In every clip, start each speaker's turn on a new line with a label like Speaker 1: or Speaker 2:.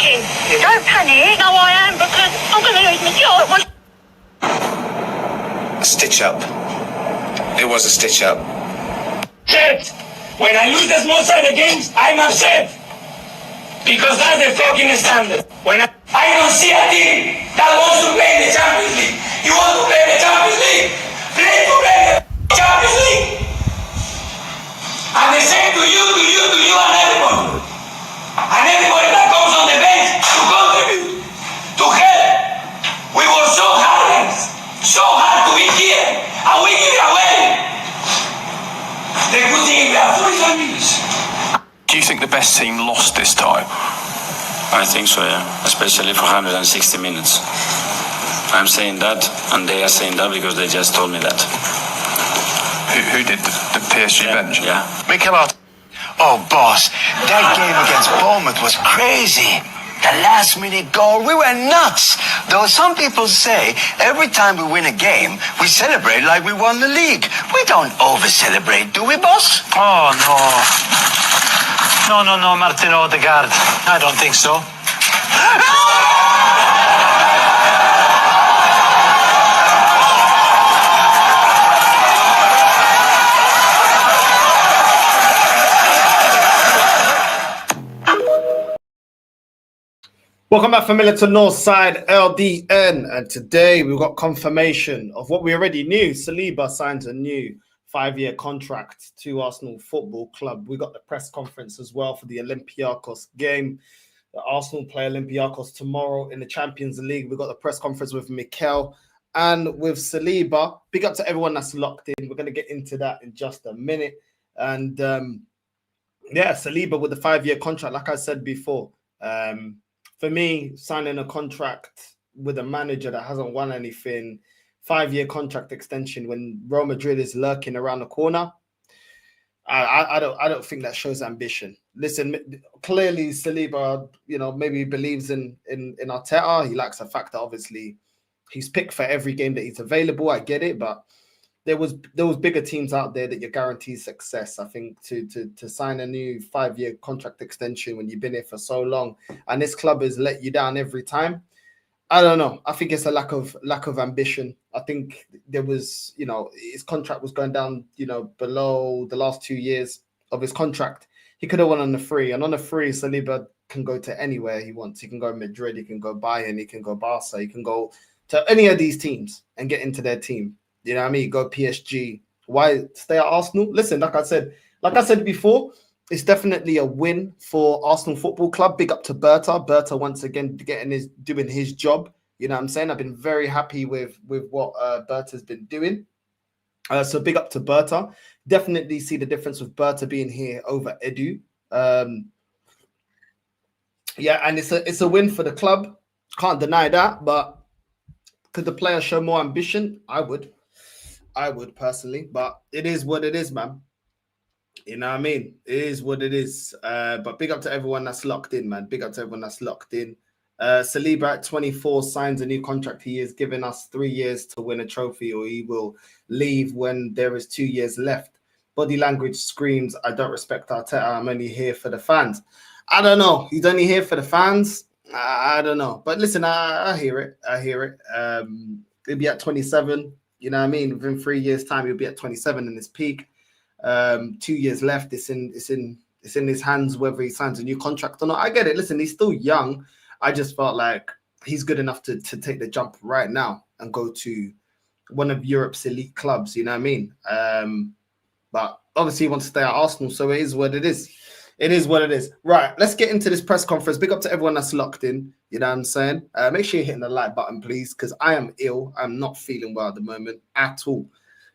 Speaker 1: panicking. Don't panic. No, I am, because I'm going to lose my job.
Speaker 2: A stitch up. It was a stitch up.
Speaker 3: Upset. When I lose the small side of games, I'm upset. Because that's the fucking standard. When I don't see a team that wants to play in the Champions League. You want to play in the Champions League? Play to play in the Champions League. And the same to you and everybody. And everybody that comes on the bench to contribute, to help. We work so hard, so hard to be here, and we give it away. The good thing, we have 45 minutes.
Speaker 4: Do you think the best team lost this time?
Speaker 5: I think so, yeah. Especially for 160 minutes. I'm saying that, and they are saying that because they just told me that.
Speaker 4: Who did the PSG bench?
Speaker 5: Yeah.
Speaker 2: Mikel Arteta. Oh, boss, that game against Bournemouth was crazy. The last-minute goal, we were nuts. Though some people say every time we win a game, we celebrate like we won the league. We don't over-celebrate, do we, boss?
Speaker 6: Oh, no, Martin Odegaard. I don't think so.
Speaker 7: Welcome back, familiar to Northside LDN, and today we've got confirmation of what we already knew. Saliba signs a new 5-year contract to Arsenal Football Club. We got the press conference as well for the Olympiacos game. The Arsenal play Olympiacos tomorrow in the Champions League. We've got the press conference with Mikel and with Saliba. Big up to everyone that's locked in. We're going to get into that in just a minute. And Saliba with the 5-year contract, like I said before. For me, signing a contract with a manager that hasn't won anything, 5-year contract extension when Real Madrid is lurking around the corner, I don't think that shows ambition. Listen, clearly Saliba, maybe believes in Arteta. He likes the fact that obviously he's picked for every game that he's available. I get it, but there was bigger teams out there that you're guaranteed success. I think to sign a new 5-year contract extension when you've been here for so long and this club has let you down every time, I don't know. I think it's a lack of ambition. I think there was, his contract was going down, below the last 2 years of his contract. He could have won on the free, and on the free, Saliba can go to anywhere he wants. He can go Madrid, he can go Bayern, he can go Barca, he can go to any of these teams and get into their team. You know what I mean? Go PSG. Why stay at Arsenal? Listen, like I said before, it's definitely a win for Arsenal Football Club. Big up to Berta. Berta once again doing his job. You know what I'm saying? I've been very happy with what Berta's been doing. So big up to Berta. Definitely see the difference with Berta being here over Edu. And it's a win for the club. Can't deny that. But could the players show more ambition? I would personally, but it is what it is, man. You know what I mean? It is what it is. But big up to everyone that's locked in, man. Big up to everyone that's locked in. Saliba at 24 signs a new contract. He is giving us 3 years to win a trophy, or he will leave when there is 2 years left. Body language screams, I don't respect Arteta. I'm only here for the fans. I don't know. He's only here for the fans. I don't know. But listen, I hear it. He'll be at 27. You know what I mean? Within 3 years' time, he'll be at 27 in his peak. 2 years left. It's in his hands whether he signs a new contract or not. I get it. Listen, he's still young. I just felt like he's good enough to take the jump right now and go to one of Europe's elite clubs. You know what I mean? But obviously, he wants to stay at Arsenal, so it is what it is. It is what it is. Right, let's get into this press conference. Big up to everyone that's locked in. You know what I'm saying? Make sure you're hitting the like button, please, because I am ill. I'm not feeling well at the moment at all.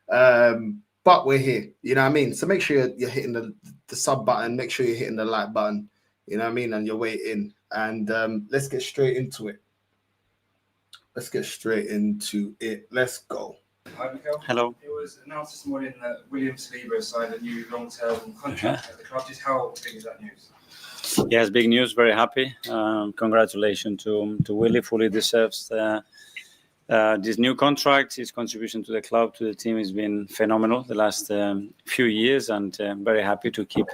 Speaker 7: But we're here. You know what I mean? So make sure you're hitting the sub button. Make sure you're hitting the like button. You know what I mean? On your way in. And let's get straight into it. Let's go.
Speaker 8: Hi, Mikel.
Speaker 5: Hello.
Speaker 8: It was announced this morning that William Saliba signed a new long-term contract at the club. Just how big is that news?
Speaker 5: Yes, big news. Very happy. Congratulations to Willie. Fully deserves this new contract. His contribution to the club, to the team, has been phenomenal the last few years, and very happy to keep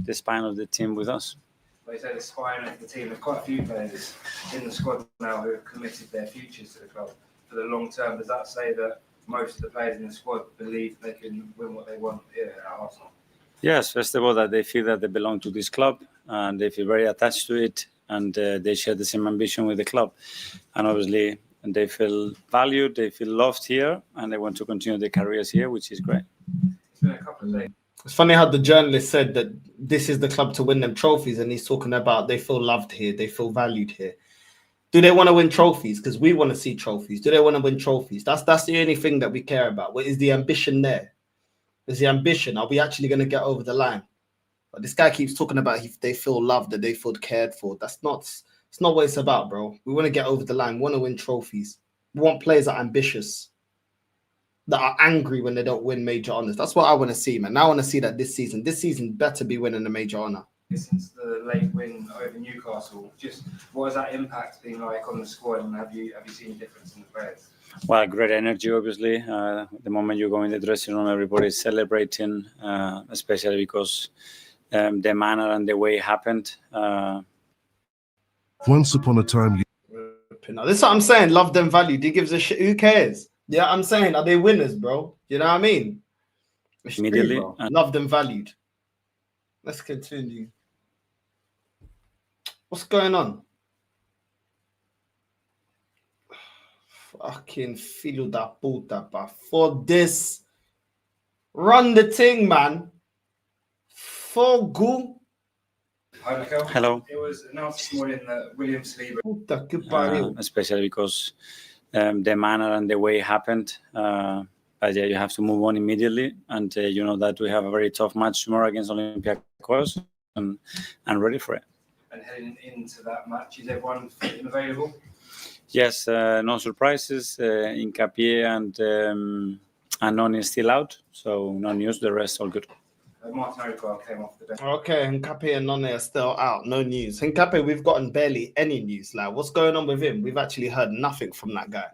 Speaker 5: the spine of the team with us.
Speaker 8: They say the spine of the team. There's quite a few players in the squad now who have committed their futures to the club for the long term. Does that say that most of the players in the squad believe they can win what they want here at Arsenal?
Speaker 5: Yes, first of all, that they feel that they belong to this club and they feel very attached to it, and they share the same ambition with the club. And obviously, they feel valued, they feel loved here, and they want to continue their careers here, which is great.
Speaker 8: It's been a couple of days.
Speaker 7: It's funny how the journalist said that this is the club to win them trophies, and he's talking about they feel loved here, they feel valued here. Do they want to win trophies? Because we want to see trophies. Do they want to win trophies? That's the only thing that we care about. What is the ambition there? Is the ambition? Are we actually going to get over the line? But this guy keeps talking about if they feel loved, that they feel cared for. It's not what it's about, bro. We want to get over the line. We want to win trophies. We want players that are ambitious, that are angry when they don't win major honours. That's what I want to see, man. I want to see that this season better be winning a major honour.
Speaker 8: Since the late win over Newcastle, just what has that impact been like on the squad, and have you seen a difference in the players?
Speaker 5: Well, great energy, obviously. The moment you go in the dressing room, everybody's celebrating, especially because the manner and the way it happened.
Speaker 9: Once upon a time,
Speaker 7: this is what I'm saying. Love them valued. He gives a shit. Who cares? Yeah, I'm saying, are they winners, bro? You know what I mean? It's
Speaker 5: Immediately.
Speaker 7: true, bro. Love them valued. Let's continue. What's going on? Fucking filo da puta, but for this, run the thing, man. For go.
Speaker 8: Hi, Mikel.
Speaker 5: Hello.
Speaker 8: It was announced this morning that William Saliba.
Speaker 7: Puta que pariu.
Speaker 5: Especially because the manner and the way it happened. But yeah, you have to move on immediately. And you know that we have a very tough match tomorrow against Olympiacos, and ready for it.
Speaker 8: And heading into that match, is everyone fit and available?
Speaker 5: Yes, no surprises. Hincapié and Anon is still out, so no news. The rest all good.
Speaker 8: Martin Odegaard came off the bench.
Speaker 7: Okay, Hincapié and None are still out. No news. Hincapié, we've gotten barely any news. Like, what's going on with him? We've actually heard nothing from that guy.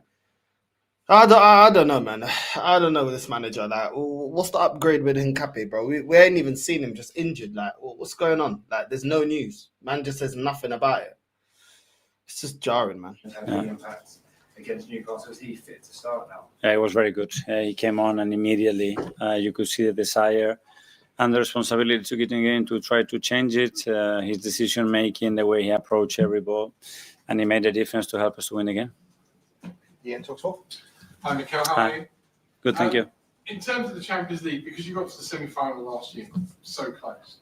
Speaker 7: I don't know, man. I don't know with this manager. Like, what's the upgrade with Hincapié, bro? We ain't even seen him just injured. Like, what's going on? Like, there's no news. Man just says nothing about it. It's just jarring, man.
Speaker 8: Had a big impact against Newcastle. Is he fit to start now?
Speaker 5: It was very good. He came on and immediately you could see the desire and the responsibility to get in the game to try to change it. His decision making, the way he approached every ball, and he made a difference to help us to win the game.
Speaker 10: Ian, talk to.
Speaker 11: Hi, Mikel. How
Speaker 5: Hi.
Speaker 11: are you?
Speaker 5: Good, thank you.
Speaker 11: In terms of the Champions League, because you got to the semi-final last year, so close,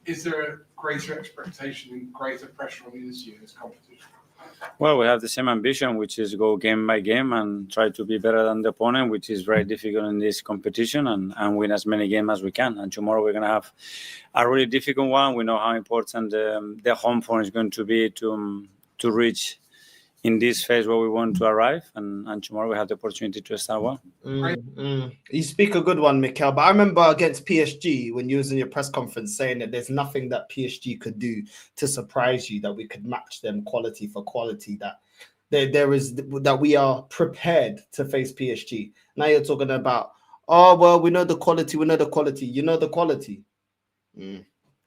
Speaker 11: is there a greater expectation and greater pressure on you this year, this competition?
Speaker 5: Well, we have the same ambition, which is go game by game and try to be better than the opponent, which is very difficult in this competition, and win as many games as we can. And tomorrow we're going to have a really difficult one. We know how important the home form is going to be to reach in this phase where we want to arrive, and tomorrow we have the opportunity to start well.
Speaker 7: You speak a good one, Mikel, but I remember against PSG when you was in your press conference saying that there's nothing that PSG could do to surprise you, that we could match them quality for quality, that there is that we are prepared to face PSG. Now you're talking about, oh, well, we know the quality, you know the quality.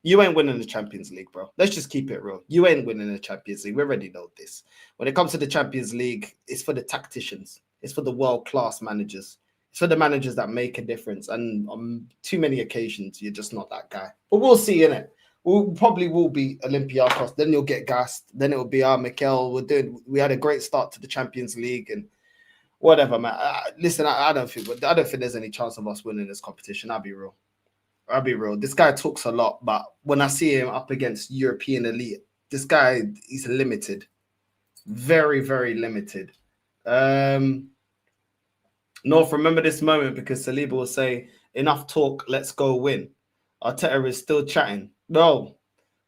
Speaker 7: You ain't winning the Champions League, bro. Let's just keep it real. You ain't winning the Champions League. We already know this. When it comes to the Champions League, it's for the tacticians. It's for the world-class managers. It's for the managers that make a difference. And on too many occasions, you're just not that guy. But we'll see, innit? We probably will beat Olympiacos. Then you'll get gassed. Then it'll be, Mikel, we had a great start to the Champions League and whatever, man. Listen, I don't think there's any chance of us winning this competition. I'll be real. This guy talks a lot, but when I see him up against European elite, this guy, he's limited. Very, very limited. North, remember this moment because Saliba will say, enough talk, let's go win. Arteta is still chatting. No,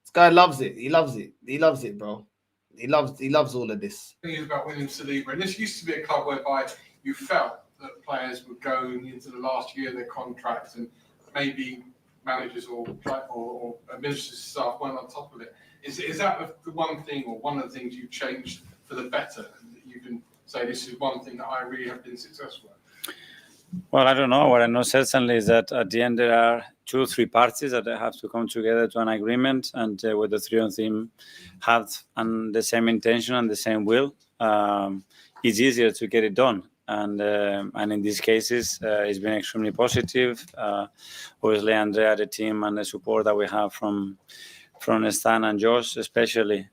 Speaker 7: this guy loves it. He loves it. He loves it, bro. He loves all of this.
Speaker 11: The thing is about William Saliba, and this used to be a club whereby you felt that players would go into the last year of their contract and maybe managers or administrative staff weren't on top of it. Is that the one thing or one of the things you've changed for the better? That you can say this is one thing that I really have been successful at?
Speaker 5: Well, I don't know. What I know certainly is that at the end there are 2 or 3 parties that have to come together to an agreement, and with the 3 of them have the same intention and the same will, it's easier to get it done. And in these cases, it's been extremely positive. Obviously, Andrea, the team, and the support that we have from Stan and Josh, especially,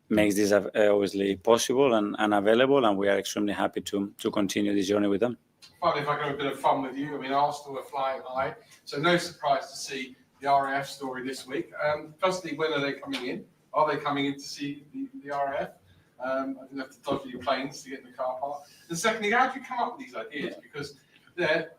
Speaker 5: makes this obviously possible and available, and we are extremely happy to continue this journey with them.
Speaker 11: Fun if I can have a bit of fun with you. I mean, Arsenal are flying high, so no surprise to see the RAF story this week. Firstly, when are they coming in? Are they coming in to see the RAF? I didn't have to dodge your planes to get in the car park. And secondly, how do you come up with these ideas? Because they're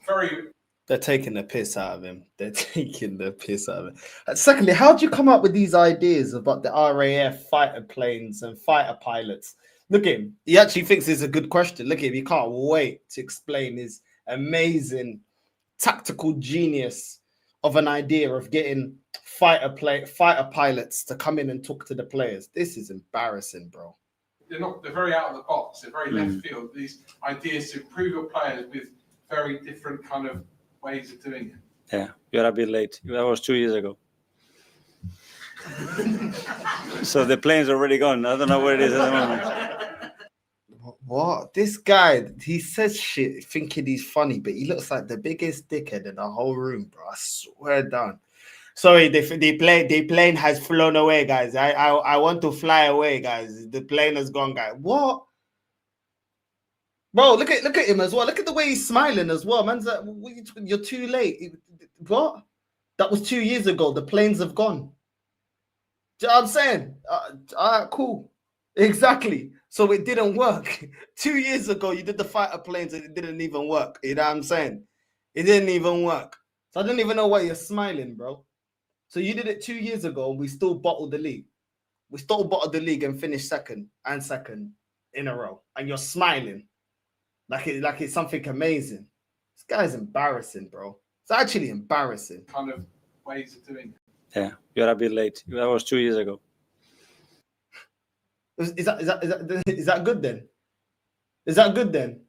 Speaker 11: very...
Speaker 7: They're taking the piss out of him. They're taking the piss out of him. And secondly, how do you come up with these ideas about the RAF fighter planes and fighter pilots? Look at him. He actually thinks it's a good question. Look at him. He can't wait to explain his amazing tactical genius of an idea of getting fighter pilots to come in and talk to the players. This is embarrassing, bro.
Speaker 11: They're very out of the box. They're very left field. These ideas to improve your players with very different kind of ways of doing it.
Speaker 5: Yeah, you're a bit late. That was 2 years ago. So the plane's already gone. I don't know where it is at the moment.
Speaker 7: What? This guy, he says shit thinking he's funny, but he looks like the biggest dickhead in the whole room, bro. I swear down. Sorry, the plane has flown away, guys. I want to fly away, guys. The plane has gone, guys. What? Bro, look at him as well. Look at the way he's smiling as well. Man's like, you're too late. What? That was 2 years ago. The planes have gone. Do you know what I'm saying? All right, cool. Exactly. So it didn't work. 2 years ago, you did the fighter planes and it didn't even work. You know what I'm saying? It didn't even work. So I don't even know why you're smiling, bro. So you did it 2 years ago and we still bottled the league. We still bottled the league and finished second in a row. And you're smiling. Like it's something amazing. This guy's embarrassing, bro. It's actually embarrassing.
Speaker 11: Kind of ways of doing it.
Speaker 5: Yeah, you're a bit late. That was 2 years ago.
Speaker 7: Is that good then? Is that good then?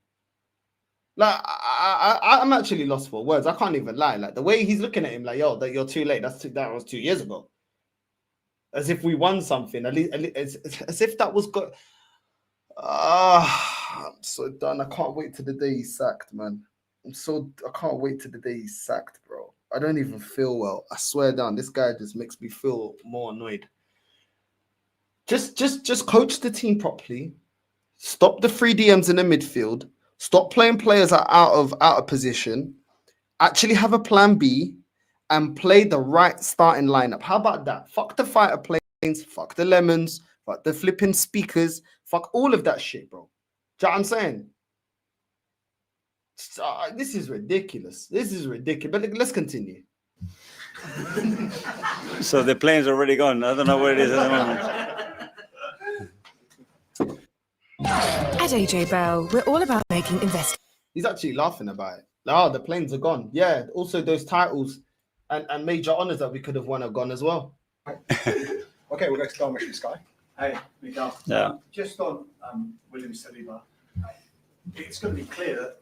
Speaker 7: Like I'm actually lost for words. I can't even lie. Like the way he's looking at him, like, yo, that you're too late. That was 2 years ago. As if we won something. At least as if that was good. I'm so done. I can't wait till the day he's sacked, man. I can't wait till the day he's sacked, bro. I don't even feel well. I swear down. This guy just makes me feel more annoyed. Just coach the team properly. Stop the 3 DMs in the midfield. Stop playing players out of position. Actually have a plan B and play the right starting lineup. How about that? Fuck the fighter planes. Fuck the lemons. Fuck the flipping speakers. Fuck all of that shit, bro. Do you know what I'm saying? This is ridiculous. This is ridiculous. But let's continue.
Speaker 5: So the plane's already gone. I don't know where it is at the moment.
Speaker 9: At AJ Bell, we're all about making investments.
Speaker 7: He's actually laughing about it. Oh, the planes are gone. Yeah. Also, those titles and major honors that we could have won are gone as well.
Speaker 10: Okay, we'll go to Darmish and Sky.
Speaker 12: Hey, Miguel.
Speaker 5: Yeah.
Speaker 12: Just on William Saliba, it's going to be clear that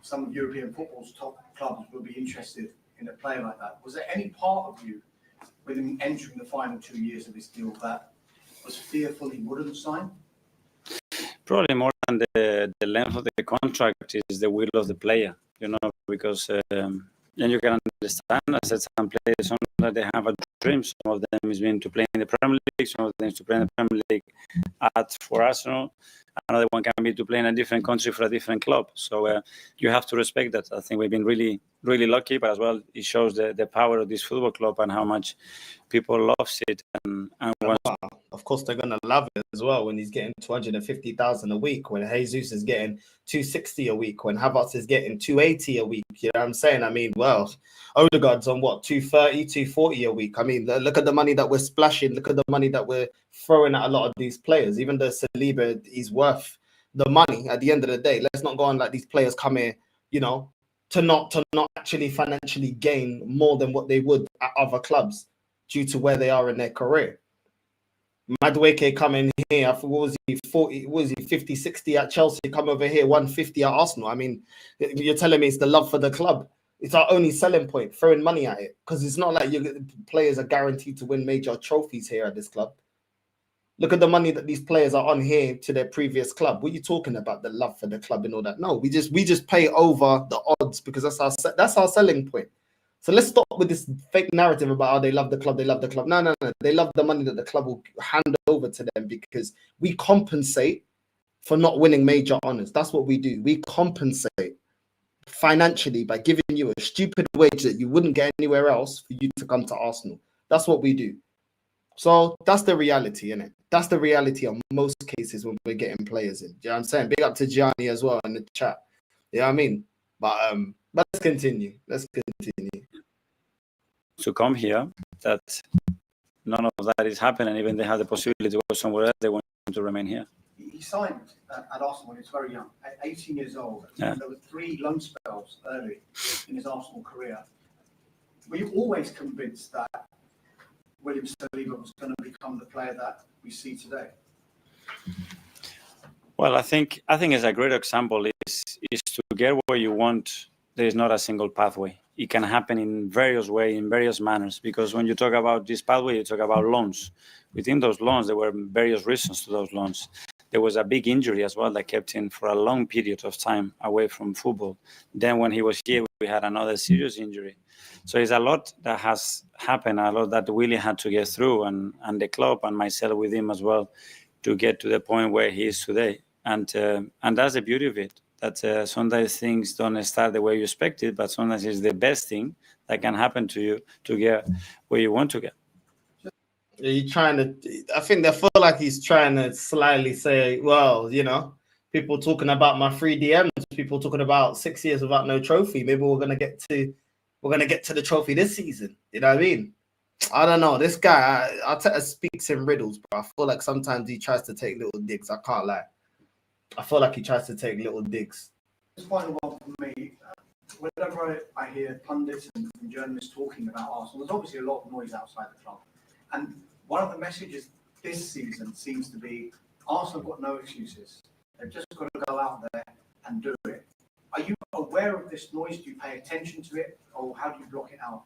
Speaker 12: some of European football's top clubs will be interested in a player like that. Was there any part of you, with him entering the final 2 years of this deal, that was fearful he wouldn't sign?
Speaker 5: Probably more than the length of the contract is the will of the player, because then you can understand that some players, sometimes they have a dream. Some of them is being to play in the Premier League, some of them is to play in the Premier League for Arsenal. Another one can be to play in a different country for a different club. So you have to respect that. I think we've been really, really lucky, but as well, it shows the power of this football club and how much people love it. And
Speaker 7: of course, they're going to love it as well when he's getting 250,000 a week, when Jesus is getting 260 a week, when Havertz is getting 280 a week. You know what I'm saying? I mean, well, Odegaard's on what, 230, 240 a week. I mean, look at the money that we're splashing. Look at the money that we're throwing at a lot of these players. Even though Saliba is worth the money at the end of the day, let's not go on like these players come here, to not actually financially gain more than what they would at other clubs due to where they are in their career. Madueke coming here, what was he, 40, what was he, 50, 60 at Chelsea, come over here, 150 at Arsenal. I mean, you're telling me it's the love for the club. It's our only selling point, throwing money at it. Because it's not like players are guaranteed to win major trophies here at this club. Look at the money that these players are on here to their previous club. What are you talking about? The love for the club and all that? No, we just pay over the odds because that's our selling point. So let's stop with this fake narrative about how they love the club, they love the club. No. They love the money that the club will hand over to them because we compensate for not winning major honors. That's what we do. We compensate financially by giving you a stupid wage that you wouldn't get anywhere else for you to come to Arsenal. That's what we do. So that's the reality, innit? That's the reality on most cases when we're getting players in. Do you know what I'm saying? Big up to Gianni as well in the chat. You know what I mean? But let's continue.
Speaker 5: To come here, that none of that is happening. Even they have the possibility to go somewhere else, they want him to remain here.
Speaker 12: He signed at Arsenal when he was very young, at 18 years old.
Speaker 5: Yeah.
Speaker 12: There were 3 loan spells early in his Arsenal career. Were you always convinced that William Saliba was going to become the player that we see today?
Speaker 5: Well, I think it's a great example is to get where you want. There is not a single pathway. It can happen in various ways, in various manners. Because when you talk about this pathway, you talk about loans. Within those loans, there were various reasons to those loans. There was a big injury as well that kept him for a long period of time away from football. Then when he was here, we had another serious injury. So it's a lot that has happened, a lot that Willie had to get through, and the club and myself with him as well, to get to the point where he is today. And that's the beauty of it, that sometimes things don't start the way you expected, but sometimes it's the best thing that can happen to you to get where you want to get.
Speaker 7: I think they feel like he's trying to slyly say, well, you know, people talking about my 3 DMs, people talking about 6 years without no trophy. Maybe we're gonna get to the trophy this season. You know what I mean? I don't know. This guy, Arteta speaks in riddles, bro. I feel like sometimes he tries to take little digs. I can't lie. I feel like he tries to take little digs.
Speaker 12: This final one for me. Whenever I hear pundits and journalists talking about Arsenal, there's obviously a lot of noise outside the club. And one of the messages this season seems to be Arsenal have got no excuses. They've just got to go out there and do it. Are you aware of this noise? Do you pay attention to it? Or how do you block it out?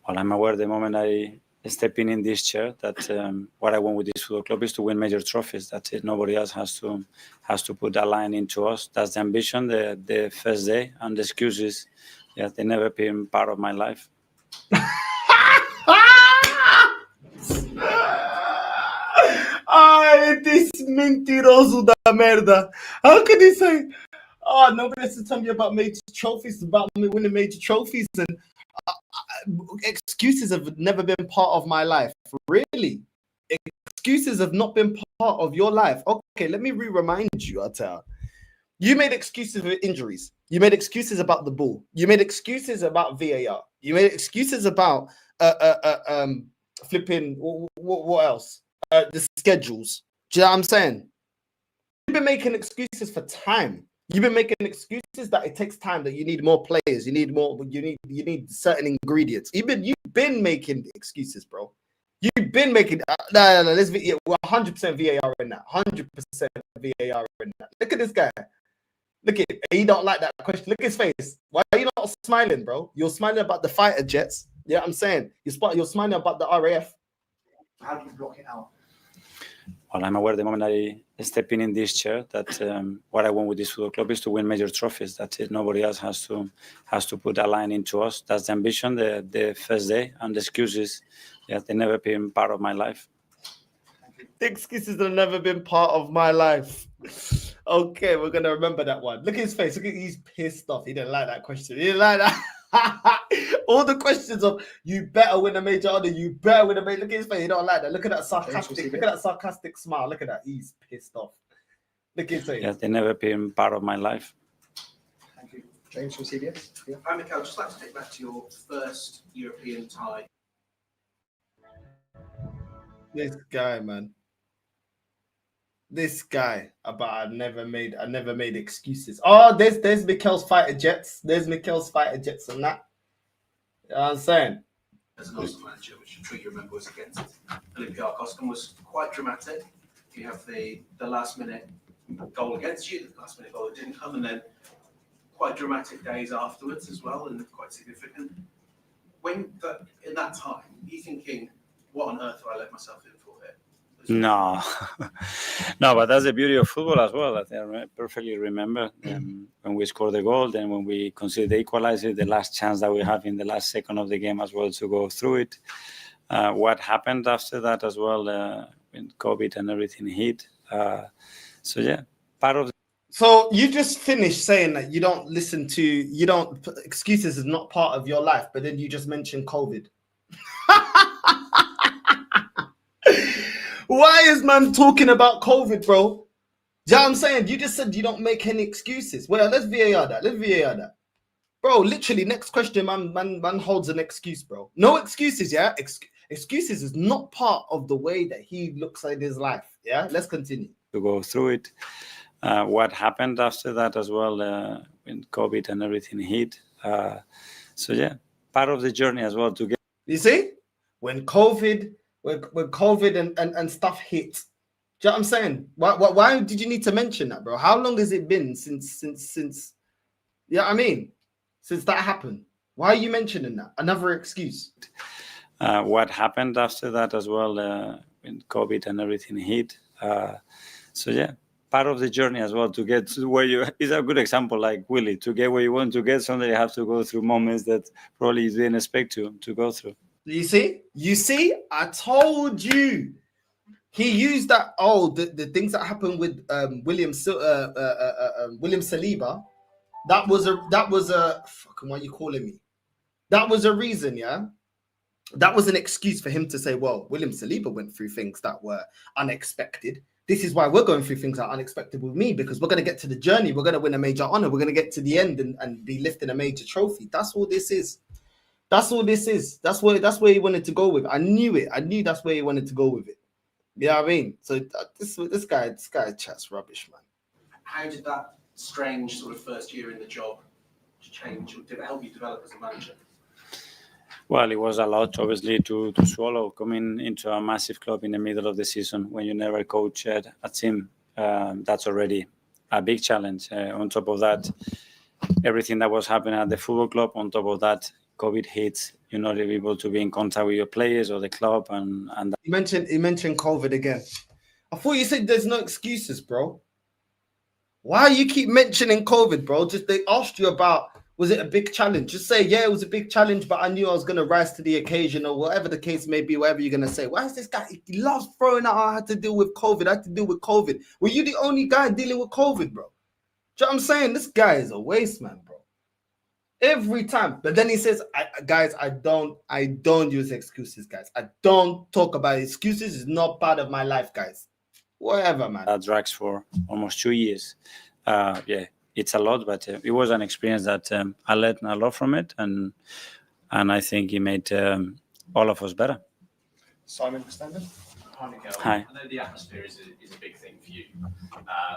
Speaker 5: Well, I'm aware the moment I step in this chair that what I want with this football club is to win major trophies. That's it. Nobody else has to put that line into us. That's the ambition, the first day, and the excuses. Yeah, they've never been part of my life.
Speaker 7: Ay, this mentiroso da merda. How could he say, oh, nobody has to tell me about major trophies, about me winning major trophies, and excuses have never been part of my life. Really? Excuses have not been part of your life. Okay, let me remind you, Arteta. You made excuses for injuries. You made excuses about the ball. You made excuses about VAR. You made excuses about flipping. What else? The schedules. Do you know what I'm saying? You've been making excuses for time. You've been making excuses that it takes time, that you need more players, you need more, you need certain ingredients. You've been making excuses, bro. You've been making no, we're 100% VAR in that. 100% VAR in that. Look at this guy. Look at he don't like that question. Look at his face. Why are you not smiling, bro? You're smiling about the fighter jets. You know what I'm saying? You're smiling about the RAF.
Speaker 12: How do you block it out?
Speaker 5: Well, I'm aware the moment I step in this chair that what I want with this football club is to win major trophies. That's it. Nobody else has to put that line into us. That's the ambition, the first day, and the excuses. Yeah, they've never been part of my life.
Speaker 7: The excuses have never been part of my life. Okay, we're gonna remember that one. Look at his face. Look at he's pissed off. He didn't like that question. He didn't like that. All the questions of you better win a major honor, you better win a major. Look at his face. He don't like that. Look at that sarcastic smile. Look at that. He's pissed off. Look at his face.
Speaker 5: Yeah, they've never been part of my life.
Speaker 10: Thank you. James from CBS. Yeah.
Speaker 13: Hi, Mikel. I'd just like to take back to your first European tie.
Speaker 7: This guy, man. This guy about I never made excuses. Oh, there's Mikel's fighter jets. There's Mikel's fighter jets and that. You know what I'm saying?
Speaker 13: as an Arsenal manager, which I'm sure you remember was against Olympiacos and was quite dramatic. You have the last minute goal against you, the last minute goal that didn't come, and then quite dramatic days afterwards as well, and quite significant. In that time, are you thinking, what on earth have I let myself in for here?
Speaker 5: No, no, but that's the beauty of football as well. I perfectly remember when we scored the goal, then when we conceded the equalizer, the last chance that we have in the last second of the game as well to go through it. What happened after that as well, when COVID and everything hit. So yeah, part of.
Speaker 7: So you just finished saying that you don't excuses is not part of your life, but then you just mentioned COVID. Why is man talking about COVID, bro? Do you know what I'm saying? You just said you don't make any excuses. Well, let's VAR that. Bro, literally, next question, man holds an excuse, bro. No excuses, yeah? Excuses is not part of the way that he looks at his life, yeah? Let's continue.
Speaker 5: To go through it. What happened after that as well, when COVID and everything hit. So yeah, part of the journey as well to get.
Speaker 7: You see? When COVID and stuff hit. Do you know what I'm saying? Why did you need to mention that, bro? How long has it been since yeah, I mean, since that happened? Why are you mentioning that? Another excuse.
Speaker 5: What happened after that as well, when COVID and everything hit. So yeah, part of the journey as well to get to where you is a good example, like Willie, to get where you want to get. Sometimes you have to go through moments that probably you didn't expect to go through.
Speaker 7: You see, I told you. He used that. Oh, the things that happened with William Saliba. That was a fucking, why are you calling me? That was a reason, yeah. That was an excuse for him to say, well, William Saliba went through things that were unexpected. This is why we're going through things that are unexpected with me, because we're going to get to the journey. We're going to win a major honor. We're going to get to the end and be lifting a major trophy. That's all this is. That's all this is. That's where he wanted to go with. I knew it. I knew that's where he wanted to go with it. You know what I mean? So this guy chats rubbish, man.
Speaker 13: How did that strange sort of first year in the job change, or did it help you develop as a manager?
Speaker 5: Well, it was a lot, obviously, to swallow, coming into a massive club in the middle of the season when you never coached a team. That's already a big challenge. On top of that, everything that was happening at the football club, on top of that, COVID hits, you're not able to be in contact with your players or the club. And
Speaker 7: he mentioned COVID again. I thought you said there's no excuses, bro. Why you keep mentioning COVID, bro? Just they asked you about, was it a big challenge? Just say, yeah, it was a big challenge, but I knew I was going to rise to the occasion, or whatever the case may be, whatever you're going to say. Why is this guy, he loves throwing out, I had to deal with COVID. I had to deal with COVID. Were you the only guy dealing with COVID, bro? Do you know what I'm saying? This guy is a waste man, bro. Every time. But then he says, guys, I don't use excuses, guys. I don't talk about excuses. It's not part of my life, guys. Whatever, man.
Speaker 5: That drags for almost 2 years. Yeah, it's a lot, but it was an experience that I learned a lot from it, and I think it made all of us better.
Speaker 10: Simon, standing.
Speaker 14: Hi, Miguel.
Speaker 5: Hi.
Speaker 14: I know the atmosphere is a big thing for you.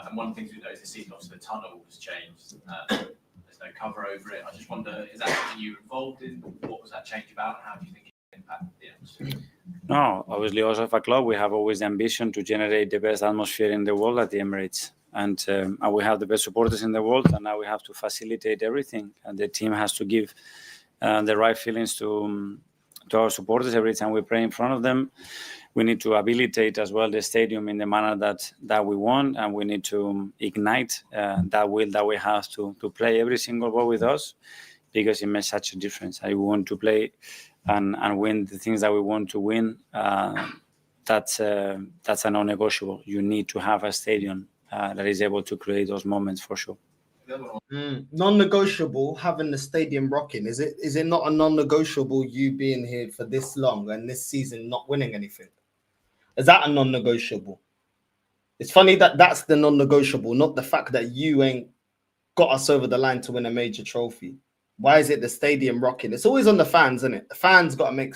Speaker 14: And one of the things we noticed this season, obviously, the tunnel has changed. There's no cover over it. I just wonder, is that something you were involved in? What was that change about, and how do you think it impacted the atmosphere?
Speaker 5: No, obviously, also as a club, we have always the ambition to generate the best atmosphere in the world at the Emirates. And we have the best supporters in the world, and now we have to facilitate everything. And the team has to give the right feelings to our supporters every time we play in front of them. We need to habilitate as well the stadium in the manner that we want, and we need to ignite that will that we have to play every single ball with us, because it makes such a difference. I want to play and win the things that we want to win. That's a non-negotiable. You need to have a stadium that is able to create those moments for sure.
Speaker 7: Non-negotiable, having the stadium rocking. Is it not a non-negotiable, you being here for this long and this season not winning anything? Is that a non-negotiable? It's funny that that's the non-negotiable, not the fact that you ain't got us over the line to win a major trophy. Why is it the stadium rocking? It's always on the fans, isn't it? The fans got to make...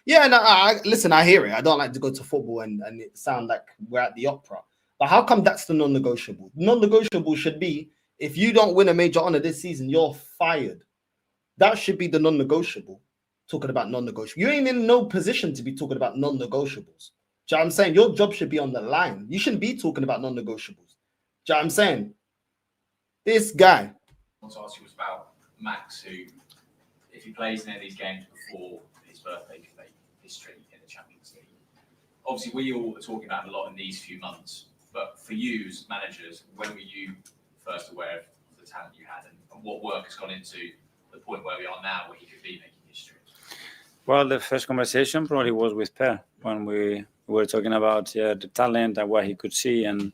Speaker 7: Yeah, no, listen, I hear it. I don't like to go to football and it sound like we're at the opera. But how come that's the non-negotiable? Non-negotiable should be, if you don't win a major honor this season, you're fired. That should be the non-negotiable. talking about non-negotiables. You ain't in no position to be talking about non-negotiables. Do you know what I'm saying? Your job should be on the line. You shouldn't be talking about non-negotiables. Do you know what I'm saying? This guy.
Speaker 14: I want to ask you was about Max, who, if he plays in any of these games before his birthday, could make history in the Champions League. Obviously, we all are talking about him a lot in these few months, but for you as managers, when were you first aware of the talent you had, and what work has gone into the point where we are now, where he could be making history?
Speaker 5: Well, the first conversation probably was with Per when we were talking about the talent and what he could see and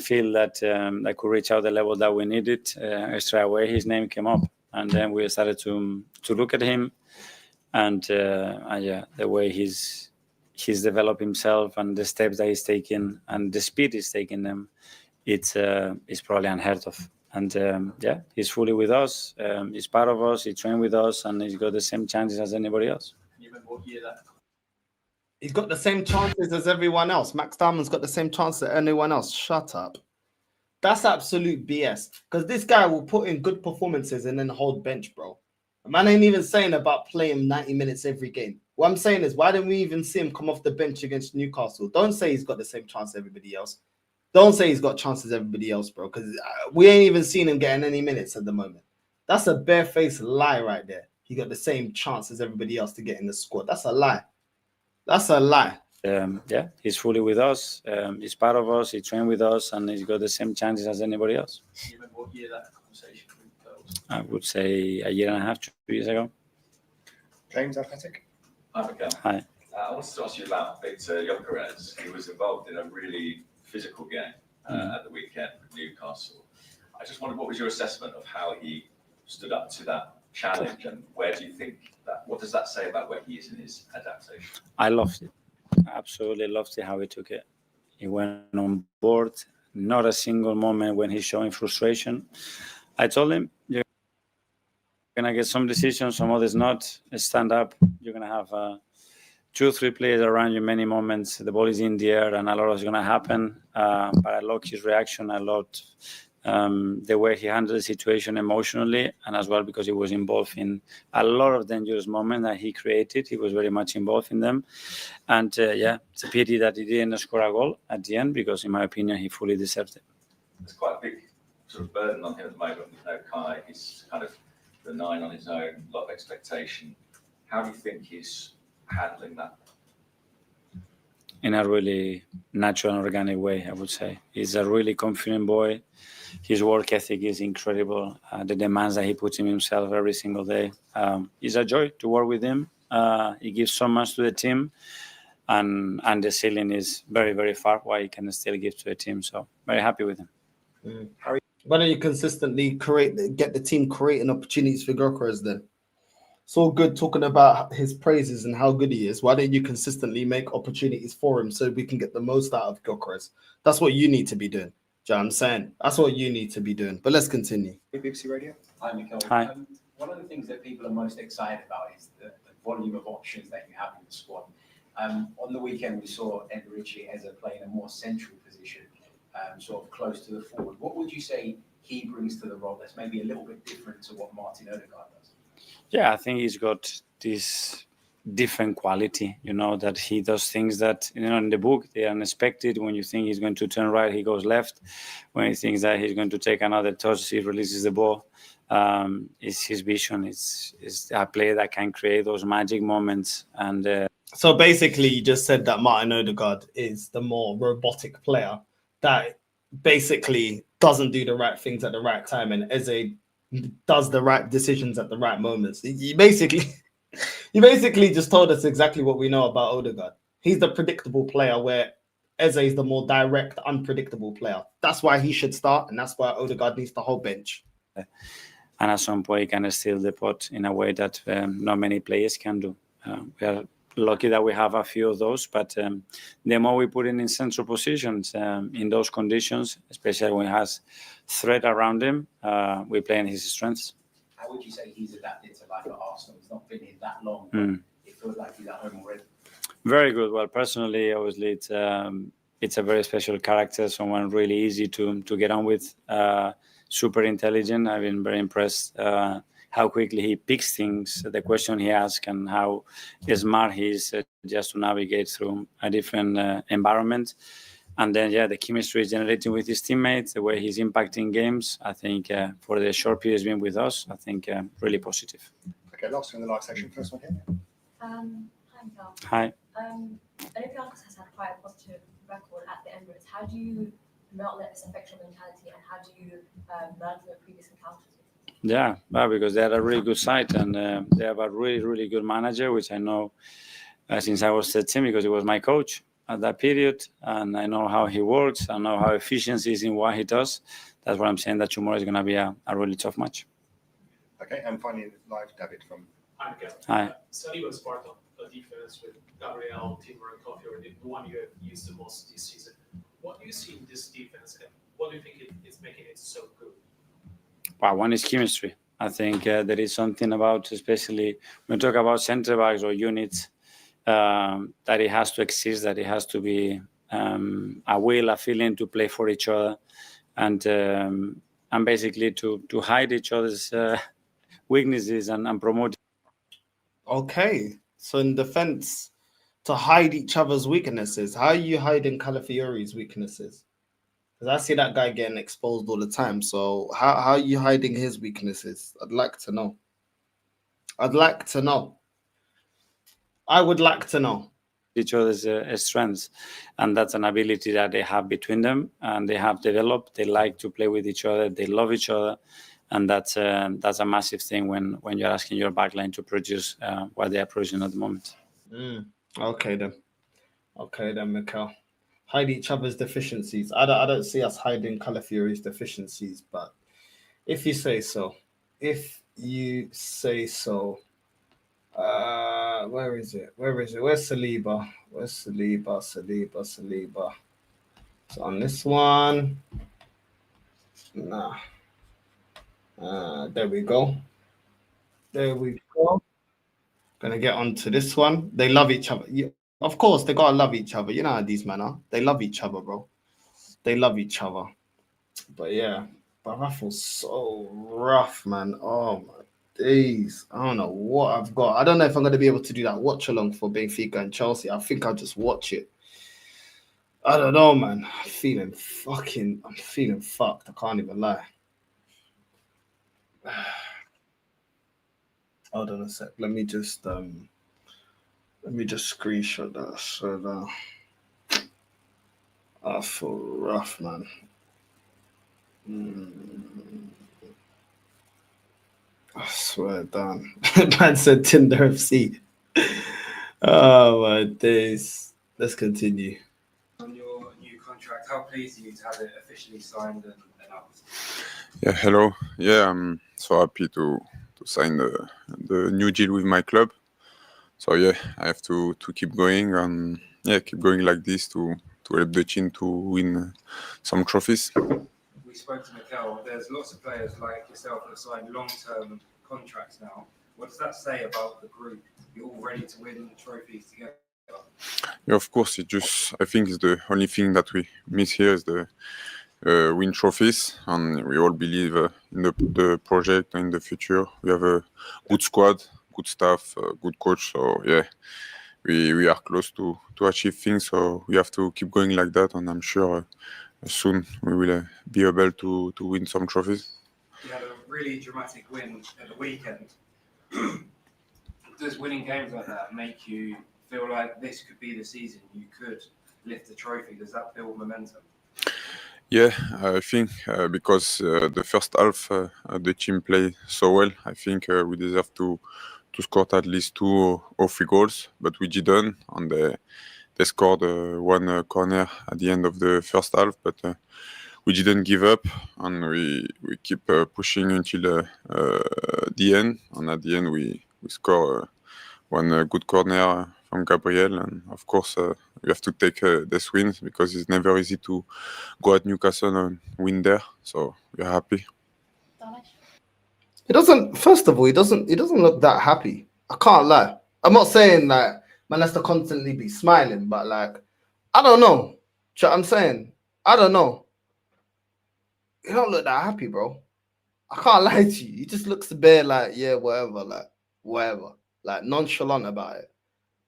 Speaker 5: feel that I could reach out the level that we needed. Straight away, his name came up, and then we started to look at him, and the way he's developed himself and the steps that he's taking and the speed he's taking them, it's probably unheard of. And he's fully with us. He's part of us. He trained with us, and he's got the same chances as anybody else.
Speaker 14: You remember what year that?
Speaker 7: He's got the same chances as everyone else. Max Diamond's got the same chance as anyone else. Shut up. That's absolute BS. Because this guy will put in good performances and then hold bench, bro. The man ain't even saying about playing 90 minutes every game. What I'm saying is, why didn't we even see him come off the bench against Newcastle? Don't say he's got the same chance as everybody else. Don't say he's got chances as everybody else, bro. Because we ain't even seen him getting any minutes at the moment. That's a barefaced lie right there. He got the same chance as everybody else to get in the squad. That's a lie. That's a lie.
Speaker 5: He's fully with us. He's part of us. He trained with us, and he's got the same chances as anybody else.
Speaker 14: You remember what year that conversation was?
Speaker 5: I would say a year and a half, 2 years ago.
Speaker 10: James Athletic.
Speaker 15: Hi, Miguel.
Speaker 5: Hi.
Speaker 15: I wanted to ask you about Victor Gyökeres. He was involved in a really physical game at the weekend with Newcastle. I just wondered, what was your assessment of how he stood up to that challenge, and where do you think that, what does that say about where he is in his adaptation?
Speaker 5: I loved it. Absolutely loved it, how he took it. He went on board, not a single moment when he's showing frustration. I told him, you're going to get some decisions, some others not. Stand up. You're going to have 2 or 3 players around you many moments. The ball is in the air and a lot is going to happen. But I loved his reaction. I loved the way he handled the situation emotionally, and as well because he was involved in a lot of dangerous moments that he created. He was very much involved in them. And it's a pity that he didn't score a goal at the end, because in my opinion, he fully deserved it.
Speaker 15: There's quite a big sort of burden on him at the moment with no Kai. He's kind of the 9 on his own, a lot of expectation. How do you think he's handling that?
Speaker 5: In a really natural and organic way, I would say. He's a really confident boy. His work ethic is incredible. The demands that he puts in himself every single day. It's a joy to work with him. He gives so much to the team, and the ceiling is very, very far what he can still give to the team. So very happy with him.
Speaker 7: Why don't you consistently get the team creating opportunities for Gyökeres then? It's all good talking about his praises and how good he is. Why don't you consistently make opportunities for him so we can get the most out of Gyökeres? That's what you need to be doing. Do you know what I'm saying? That's what you need to be doing. But let's continue.
Speaker 10: BBC Radio.
Speaker 16: Hi, Mikel.
Speaker 5: Hi.
Speaker 16: One of the things that people are most excited about is the volume of options that you have in the squad. On the weekend, we saw Ed Ritchie as a play in a more central position, sort of close to the forward. What would you say he brings to the role that's maybe a little bit different to what Martin Odegaard does?
Speaker 5: Yeah, I think he's got this different quality, that he does things that, in the book, they are unexpected. When you think he's going to turn right, he goes left. When he thinks that he's going to take another touch, he releases the ball. It's his vision. It's a player that can create those magic moments. And
Speaker 7: so basically, you just said that Martin Odegaard is the more robotic player that basically doesn't do the right things at the right time, and Eze does the right decisions at the right moments. You basically just told us exactly what we know about Odegaard. He's the predictable player, where Eze is the more direct, unpredictable player. That's why he should start, and that's why Odegaard needs the whole bench.
Speaker 5: And at some point, he can steal the pot in a way that not many players can do. We are lucky that we have a few of those, but the more we put in central positions in those conditions, especially when he has threat around him, we play in his strengths.
Speaker 16: How would you say he's adapted to life at Arsenal? He's not been here that long, but it feels like he's at home already.
Speaker 5: Very good. Well, personally, obviously, it's a very special character, someone really easy to get on with, super intelligent. I've been very impressed how how quickly he picks things, the question he asks, and how smart he is just to navigate through a different environment. And then, yeah, the chemistry is generating with his teammates, the way he's impacting games. I think for the short period he's been with us, I think really positive.
Speaker 10: Okay, last one in the live section. First one here.
Speaker 17: Hi, Miguel.
Speaker 5: Hi.
Speaker 17: Olympiacos has had quite a positive record at the Emirates. How do you not let this affect your mentality, and how do you learn from the previous encounters?
Speaker 5: Yeah, well, because they had a really good side, and they have a really, really good manager, which I know since I was 13, because he was my coach at that period, and I know how he works. I know how efficient he is in what he does. That's what I'm saying, that tomorrow is going to be a really tough match.
Speaker 10: Okay, and finally, live, David from.
Speaker 18: Hi, Miguel.
Speaker 5: Hi.
Speaker 18: Saliba is part of a defense with Gabriel, Timber, and Coffee, or the one you have used the most this season. What do you see in this defense, and what do you think is making it so good?
Speaker 5: Well, one is chemistry. I think there is something about, especially when we talk about centre backs or units, that it has to exist, that it has to be a will, a feeling to play for each other, and basically to hide each other's weaknesses and promote.
Speaker 7: Okay, so in defense, to hide each other's weaknesses, how are you hiding Calafiori's weaknesses? Because I see that guy getting exposed all the time. So how are you hiding his weaknesses? I'd like to know. I'd like to know. I would like to know.
Speaker 5: Each other's strengths, and that's an ability that they have between them, and they have developed. They like to play with each other. They love each other, and that's a massive thing when you're asking your backline to produce what they are producing at the moment.
Speaker 7: Okay then, Mikel. Hide each other's deficiencies. I don't see us hiding Calafiori's deficiencies, but if you say so. Where is it? Where's Saliba? Where's Saliba? So on this one. Nah. There we go. Gonna get on to this one. They love each other. Of course, they gotta love each other. You know how these men are. They love each other, bro. They love each other. But yeah, but that feels so rough, man. Oh my days. I don't know what I've got. I don't know if I'm gonna be able to do that watch along for Benfica and Chelsea. I think I'll just watch it. I don't know, man. I'm feeling fucked. I can't even lie. Hold on a sec. Let me just screenshot that. So I feel rough, man. I swear down. Man said Tinder FC. Oh my days. Let's continue.
Speaker 8: On your new contract, how pleased are you to have it officially signed and announced?
Speaker 19: Yeah, hello. Yeah, I'm so happy to sign the new deal with my club. So yeah, I have to keep going and keep going like this to help the team to win some trophies.
Speaker 8: We spoke to Mikel. There's lots of players like yourself that have signed long-term contracts now. What does that say about the group? You're all ready to win trophies together.
Speaker 19: Yeah, of course. I think it's the only thing that we miss here is the win trophies, and we all believe in the project and in the future. We have a good squad, good staff, good coach. So yeah, we are close to achieve things. So we have to keep going like that, and I'm sure soon we will be able to win some trophies.
Speaker 8: You had a really dramatic win at the weekend. Does winning games like that make you feel like this could be the season you could lift the trophy? Does that build momentum?
Speaker 19: Yeah, I think because the first half the team played so well, I think we deserve to score at least 2 or 3 goals, but we didn't, and they scored one corner at the end of the first half, but we didn't give up, and we keep pushing until the end, and at the end we score one good corner from Gabriel, and of course we have to take this wins because it's never easy to go at Newcastle and win there. So we're happy.
Speaker 7: It doesn't. First of all, he doesn't look that happy. I can't lie. I'm not saying like man has to constantly be smiling, but like I don't know. Do you know what I'm saying? I don't know. You don't look that happy, bro. I can't lie to you. He just looks a bit like, yeah, whatever, like nonchalant about it.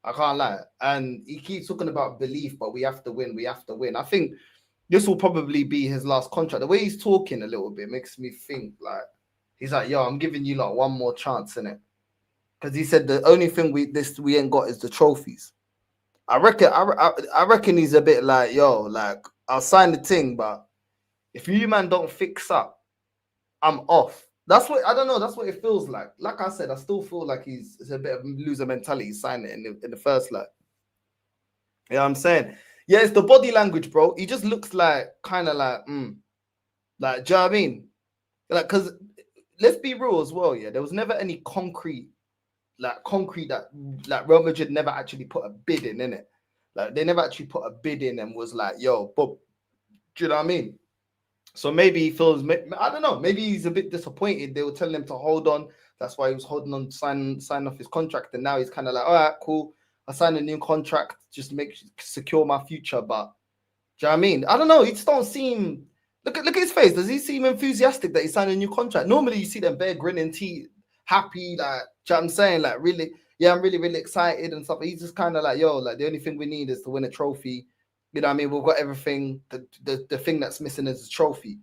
Speaker 7: I can't lie. And he keeps talking about belief, but we have to win. We have to win. I think this will probably be his last contract. The way he's talking a little bit makes me think like he's like, yo, I'm giving you like one more chance in it. Because he said the only thing we ain't got is the trophies. I reckon he's a bit like, yo, like I'll sign the thing, but if you man don't fix up, I'm off. That's what I don't know. That's what it feels like. Like I said, I still feel like it's a bit of loser mentality signing it in the first like. You know what I'm saying? Yeah, it's the body language, bro. He just looks like kind of like, do you know what I mean? Like, because let's be real as well, yeah. There was never any concrete that like Real Madrid never actually put a bid in it. Like they never actually put a bid in and was like, yo, but do you know what I mean? So maybe he feels, I don't know, maybe he's a bit disappointed. They were telling him to hold on. That's why he was holding on to sign off his contract. And now he's kind of like, all right, cool. I signed a new contract just to secure my future. But do you know what I mean? I don't know. He just don't seem, look at his face. Does he seem enthusiastic that he signed a new contract? Normally you see them bare grinning teeth, happy, like, do you know what I'm saying? Like really, yeah, I'm really, really excited and stuff. He's just kind of like, yo, like the only thing we need is to win a trophy. You know what I mean? We've got everything. The thing that's missing is a trophy.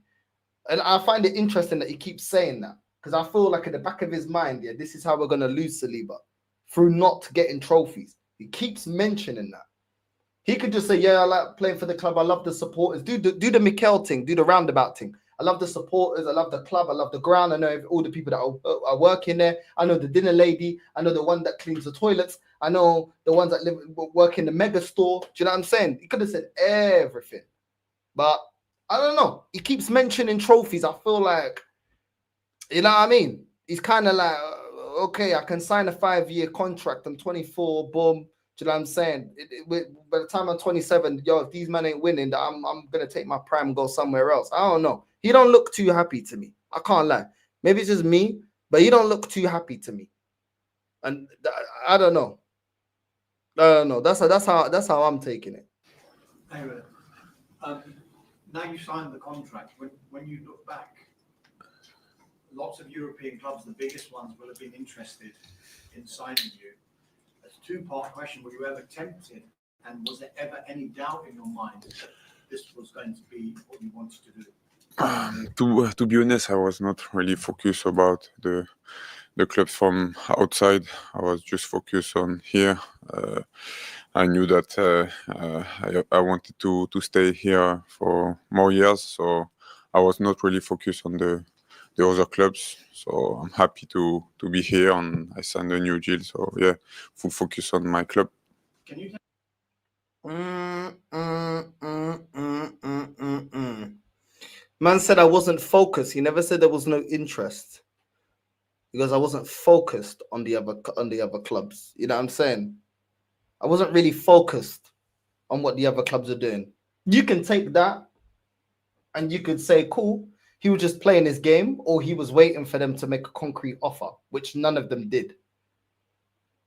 Speaker 7: And I find it interesting that he keeps saying that because I feel like in the back of his mind, yeah, this is how we're going to lose Saliba through not getting trophies. He keeps mentioning that. He could just say, yeah, I like playing for the club. I love the supporters. Do the Mikel thing. Do the roundabout thing. I love the supporters. I love the club. I love the ground. I know all the people that are working there. I know the dinner lady. I know the one that cleans the toilets. I know the ones that work in the mega store. Do you know what I'm saying? He could have said everything. But I don't know. He keeps mentioning trophies. I feel like, you know what I mean? He's kind of like, okay, I can sign a 5-year contract. I'm 24, boom. Do you know what I'm saying? By the time I'm 27, yo, if these men ain't winning, I'm going to take my prime and go somewhere else. I don't know. He don't look too happy to me. I can't lie. Maybe it's just me, but he don't look too happy to me. And I don't know. I don't know. That's how I'm taking it.
Speaker 12: Anyway, now you signed the contract. When you look back, lots of European clubs, the biggest ones, will have been interested in signing you. It's a two-part question. Were you ever tempted? And was there ever any doubt in your mind that this was going to be what you wanted to do?
Speaker 19: To be honest, I was not really focused about the clubs from outside. I was just focused on here. I knew that I wanted to stay here for more years, so I was not really focused on the other clubs. So I'm happy to be here, and I signed a new deal. So yeah, full focus on my club.
Speaker 12: Can you
Speaker 7: Man said I wasn't focused. He never said there was no interest. Because I wasn't focused on the other clubs. You know what I'm saying? I wasn't really focused on what the other clubs are doing. You can take that and you could say, cool, he was just playing his game, or he was waiting for them to make a concrete offer, which none of them did.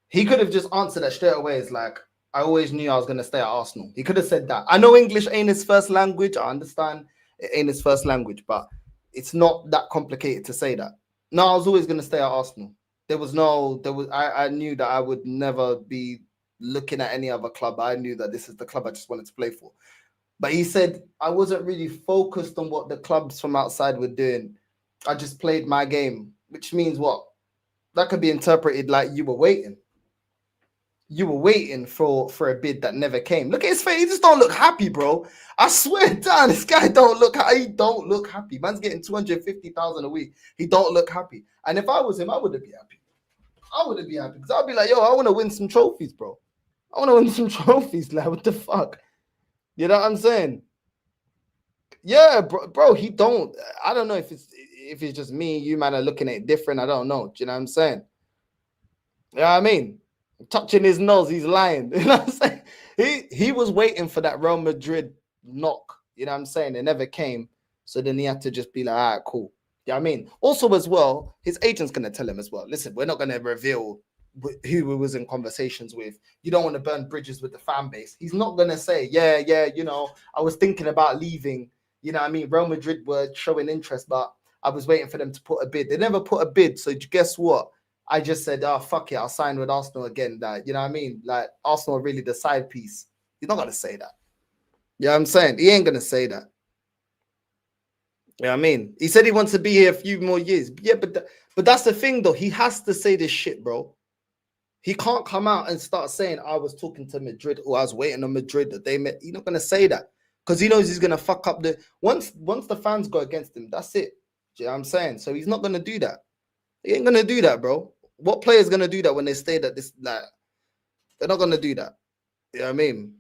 Speaker 7: He could have just answered that straight away. It's like, I always knew I was going to stay at Arsenal. He could have said that. I know English ain't his first language. I understand it ain't his first language, but it's not that complicated to say that. No, I was always going to stay at Arsenal. I knew that I would never be looking at any other club. I knew that this is the club I just wanted to play for. But he said, I wasn't really focused on what the clubs from outside were doing. I just played my game, which means what? That could be interpreted like you were waiting. You were waiting for a bid that never came. Look at his face. He just don't look happy, bro. I swear down, this guy don't look happy. Man's getting 250,000 a week. He don't look happy. And if I was him, I wouldn't be happy. Because I'd be like, yo, I want to win some trophies, bro. I want to win some trophies. Like, what the fuck? You know what I'm saying? Yeah, bro, he don't. I don't know if it's just me. You man are looking at it different. I don't know. Do you know what I'm saying? You know what I mean? Touching his nose, he's lying. You know what I'm saying? He was waiting for that Real Madrid knock. You know what I'm saying? It never came. So then he had to just be like, all right, cool. You know what I mean? Also, as well, his agent's going to tell him as well, listen, we're not going to reveal who he was in conversations with. You don't want to burn bridges with the fan base. He's not going to say, yeah, you know, I was thinking about leaving. You know what I mean? Real Madrid were showing interest, but I was waiting for them to put a bid. They never put a bid. So guess what? I just said, oh, fuck it. I'll sign with Arsenal again. That, you know what I mean? Like, Arsenal are really the side piece. He's not going to say that. You know what I'm saying? He ain't going to say that. You know what I mean? He said he wants to be here a few more years. Yeah, but that's the thing, though. He has to say this shit, bro. He can't come out and start saying, I was talking to Madrid or I was waiting on Madrid that they met. He's not going to say that because he knows he's going to fuck up the... Once the fans go against him, that's it. Do you know what I'm saying? So he's not going to do that. He ain't going to do that, bro. What player is going to do that when they stay at this... Like, they're not going to do that. You know what I mean?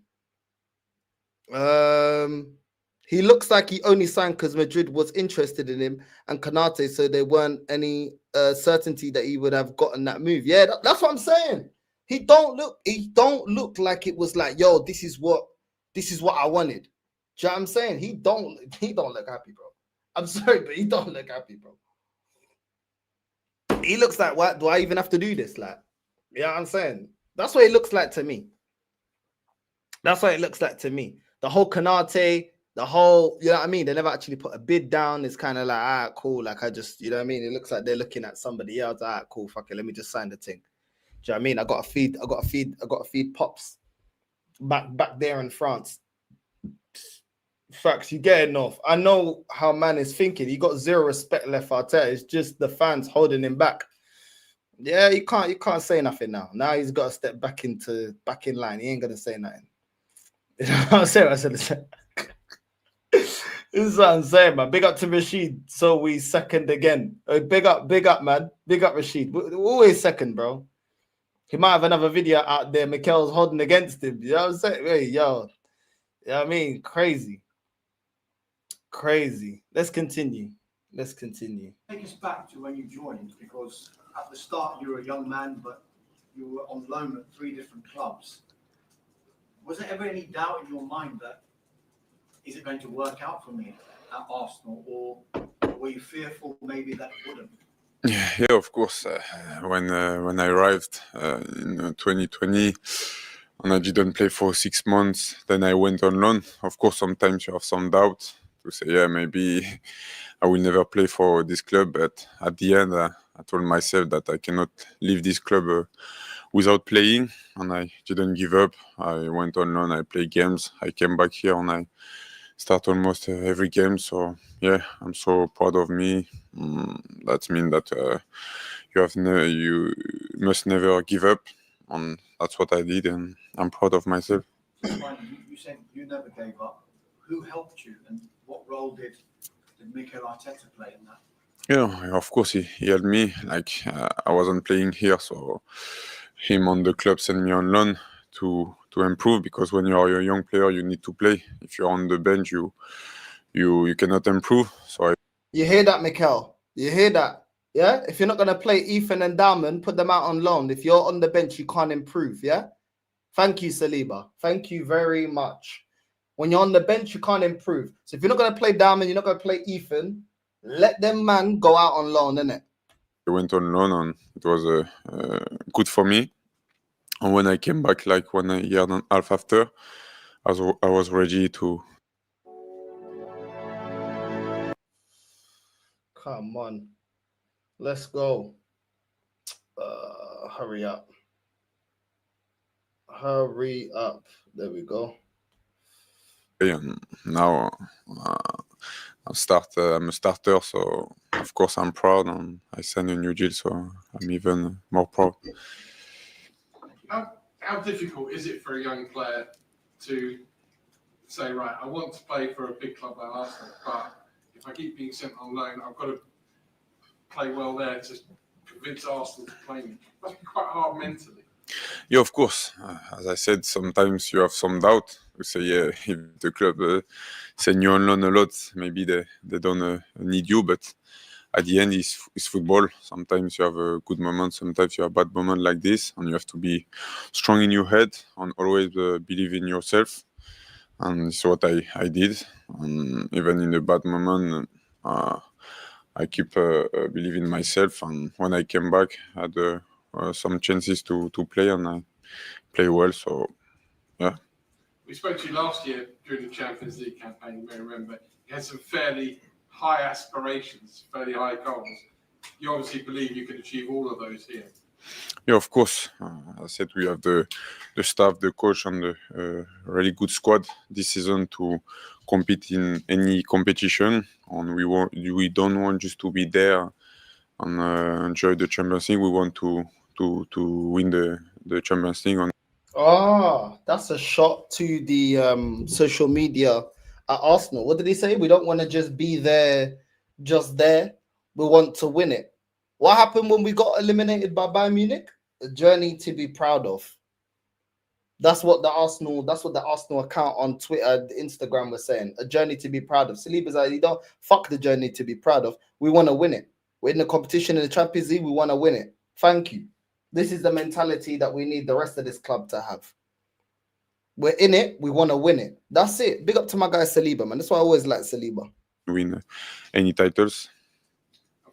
Speaker 7: He looks like he only signed because Madrid was interested in him and Konate, so there weren't any certainty that he would have gotten that move. Yeah, that's what I'm saying. He don't look like it was like, yo, this is what I wanted. Do you know what I'm saying? He don't look happy, bro. I'm sorry, but he don't look happy, bro. He looks like, what do I even have to do this? Like, you know what I'm saying? That's what it looks like to me. That's what it looks like to me. The whole Konate, the whole, you know what I mean? They never actually put a bid down. It's kind of like, all right, cool. Like, I just, you know what I mean? It looks like they're looking at somebody else. All right, cool. Fuck it. Let me just sign the thing. Do you know what I mean? I got to feed Pops back there in France. Facts, you get enough. I know how man is thinking. He got zero respect left for Arteta. It's just the fans holding him back. Yeah, you can't say nothing now. Now he's got to step back in line. He ain't gonna say nothing. You know what I'm saying? This is what I'm saying, man. Big up to Rashid. So we second again. Big up, man. Big up Rashid. We're always second, bro. He might have another video out there. Mikel's holding against him. You know what I'm saying? Hey, yo. You know what I mean? Crazy. Let's continue.
Speaker 12: Take us back to when you joined, because at the start you were a young man, but you were on loan at 3 different clubs. Was there ever any doubt in your mind that is it going to work out for me at Arsenal, or were you fearful maybe that it wouldn't?
Speaker 19: Yeah, of course. When I arrived in 2020 and I didn't play for 6 months, then I went on loan. Of course, sometimes you have some doubt to say, yeah, maybe I will never play for this club. But at the end, I told myself that I cannot leave this club without playing, and I didn't give up. I went on loan, I played games. I came back here and I start almost every game. So yeah, I'm so proud of me. That means that you must never give up, and that's what I did, and I'm proud of myself.
Speaker 12: You said you never gave up. Who helped you, and what role did Mikel Arteta play in that?
Speaker 19: Yeah, of course he helped me. Like I wasn't playing here, so him on the club sent me on loan to improve, because when you are a young player, you need to play. If you're on the bench, you cannot improve. So
Speaker 7: You hear that, Mikel? You hear that? Yeah? If you're not going to play Ethan and Dalman, put them out on loan. If you're on the bench, you can't improve, yeah? Thank you, Saliba. Thank you very much. When you're on the bench, you can't improve. So if you're not going to play Dalman, you're not going to play Ethan, let them man go out on loan, innit?
Speaker 19: I went on loan, and it was good for me. And when I came back, like 1 year and a half after, I was ready to.
Speaker 7: Come on. Let's go. Hurry up. There we go.
Speaker 19: And now I'm a starter, so of course I'm proud, and I signed a new deal, so I'm even more proud.
Speaker 11: How difficult is it for a young player to say, right, I want to play for a big club like Arsenal, but if I keep being sent on loan, I've got to play well there to convince Arsenal to play me? It must be quite hard mentally.
Speaker 19: Yeah, of course. As I said, sometimes you have some doubt. You say, yeah, if the club send you on loan a lot, maybe they don't need you. But at the end, it's football. Sometimes you have a good moment, sometimes you have a bad moment like this. And you have to be strong in your head and always believe in yourself. And it's what I did. And even in a bad moment, I keep believing in myself. And when I came back, I had some chances to play, and I play well. So, yeah.
Speaker 11: We spoke to you last year during the Champions League campaign, you may remember. You had some fairly high aspirations, fairly high goals. You obviously believe you can achieve all of those here.
Speaker 19: Yeah, of course. As I said, we have the staff, the coach, and the really good squad this season to compete in any competition. And we don't want just to be there and enjoy the Champions League. We want to win the Champions League.
Speaker 7: Oh, that's a shot to the social media at Arsenal. What did he say? We don't want to just be there, just there. We want to win it. What happened when we got eliminated by Bayern Munich? A journey to be proud of. That's what the Arsenal account on Twitter, Instagram was saying. A journey to be proud of. Saliba's like, you don't fuck the journey to be proud of. We want to win it. We're in the competition in the Champions League. We want to win it. Thank you. This is the mentality that we need the rest of this club to have. We're in it. We want to win it. That's it. Big up to my guy Saliba, man. That's why I always like Saliba.
Speaker 19: Win any titles.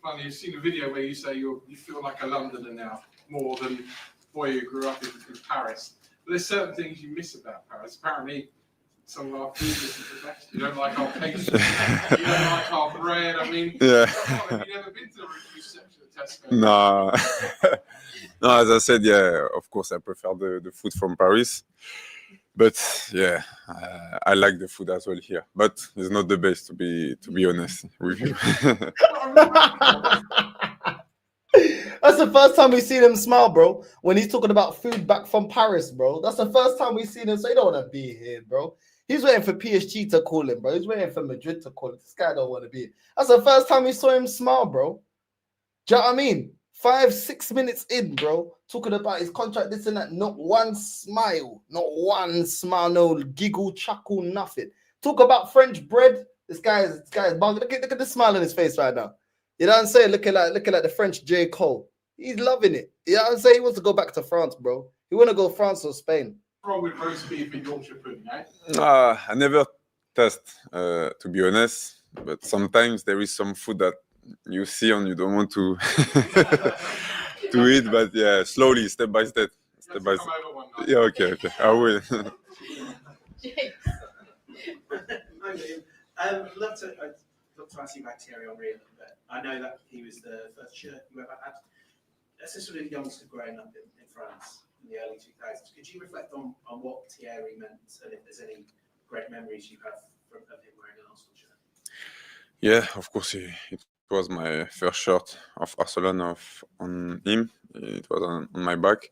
Speaker 11: Finally, you've seen a video where you say you feel like a Londoner now, more than boy who grew up in Paris. But there's certain things you miss about Paris. Apparently, some of our food isn't the best. You don't like our pastry. You don't like our bread. I mean,
Speaker 19: Yeah.
Speaker 11: Have you never been to the reduced section of Tesco?
Speaker 19: No. No, as I said, yeah, of course, I prefer the food from Paris. But yeah, I like the food as well here. But it's not the best, to be honest with you.
Speaker 7: That's the first time we seen him smile, bro. When he's talking about food back from Paris, bro. That's the first time we seen him. So you don't want to be here, bro. He's waiting for PSG to call him, bro. He's waiting for Madrid to call him. This guy don't want to be here. That's the first time we saw him smile, bro. Do you know what I mean? 5-6 minutes in, bro, talking about his contract, this and that. Not one smile, no giggle, chuckle, nothing. Talk about French bread. This guy is bugging. Look at the smile on his face right now. You know what I'm saying? Looking like the French J. Cole. He's loving it. You know what I'm saying? He wants to go back to France, bro. He want to go France or Spain.
Speaker 11: What's wrong with roast beef and Yorkshire pudding, eh?
Speaker 19: I never test, to be honest. But sometimes there is some food that you see and you don't want to to eat. But yeah, slowly, step by step. Yeah, okay. I will.
Speaker 13: I'd love to ask you about Thierry Henry a little bit. I know that he was the first shirt you ever had. As a sort of youngster growing up in France in the early 2000s, could you reflect on what Thierry meant and if there's any great memories you have of him wearing an Arsenal shirt?
Speaker 19: Yeah, of course, it was my first shirt of Arsenal on him. It was on my back.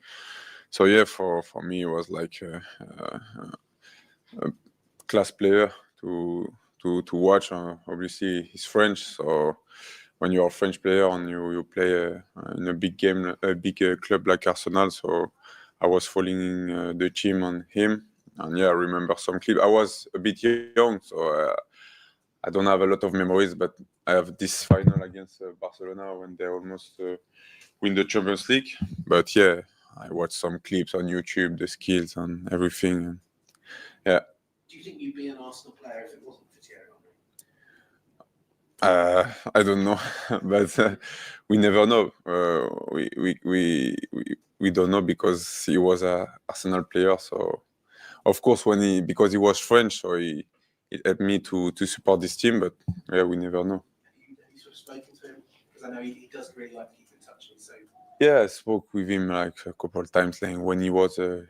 Speaker 19: So yeah, for me, it was like a class player to watch. Obviously, he's French, so when you're a French player and you play in a big game, a big club like Arsenal, so I was following the team on him. And yeah, I remember some clips. I was a bit young, so I don't have a lot of memories, but I have this final against Barcelona when they almost win the Champions League. But yeah, I watched some clips on YouTube, the skills and everything. And yeah.
Speaker 13: Do you think you'd be an Arsenal player if it wasn't for Thierry Henry?
Speaker 19: I don't know, but we never know. We don't know because he was a Arsenal player. So of course, because he was French, so it helped me to support this team. But yeah, we never know.
Speaker 13: Have you sort of spoken to him? Because I know he doesn't really like to keep in touch with you. So
Speaker 19: yeah, I spoke with him like a couple of times, like when he was a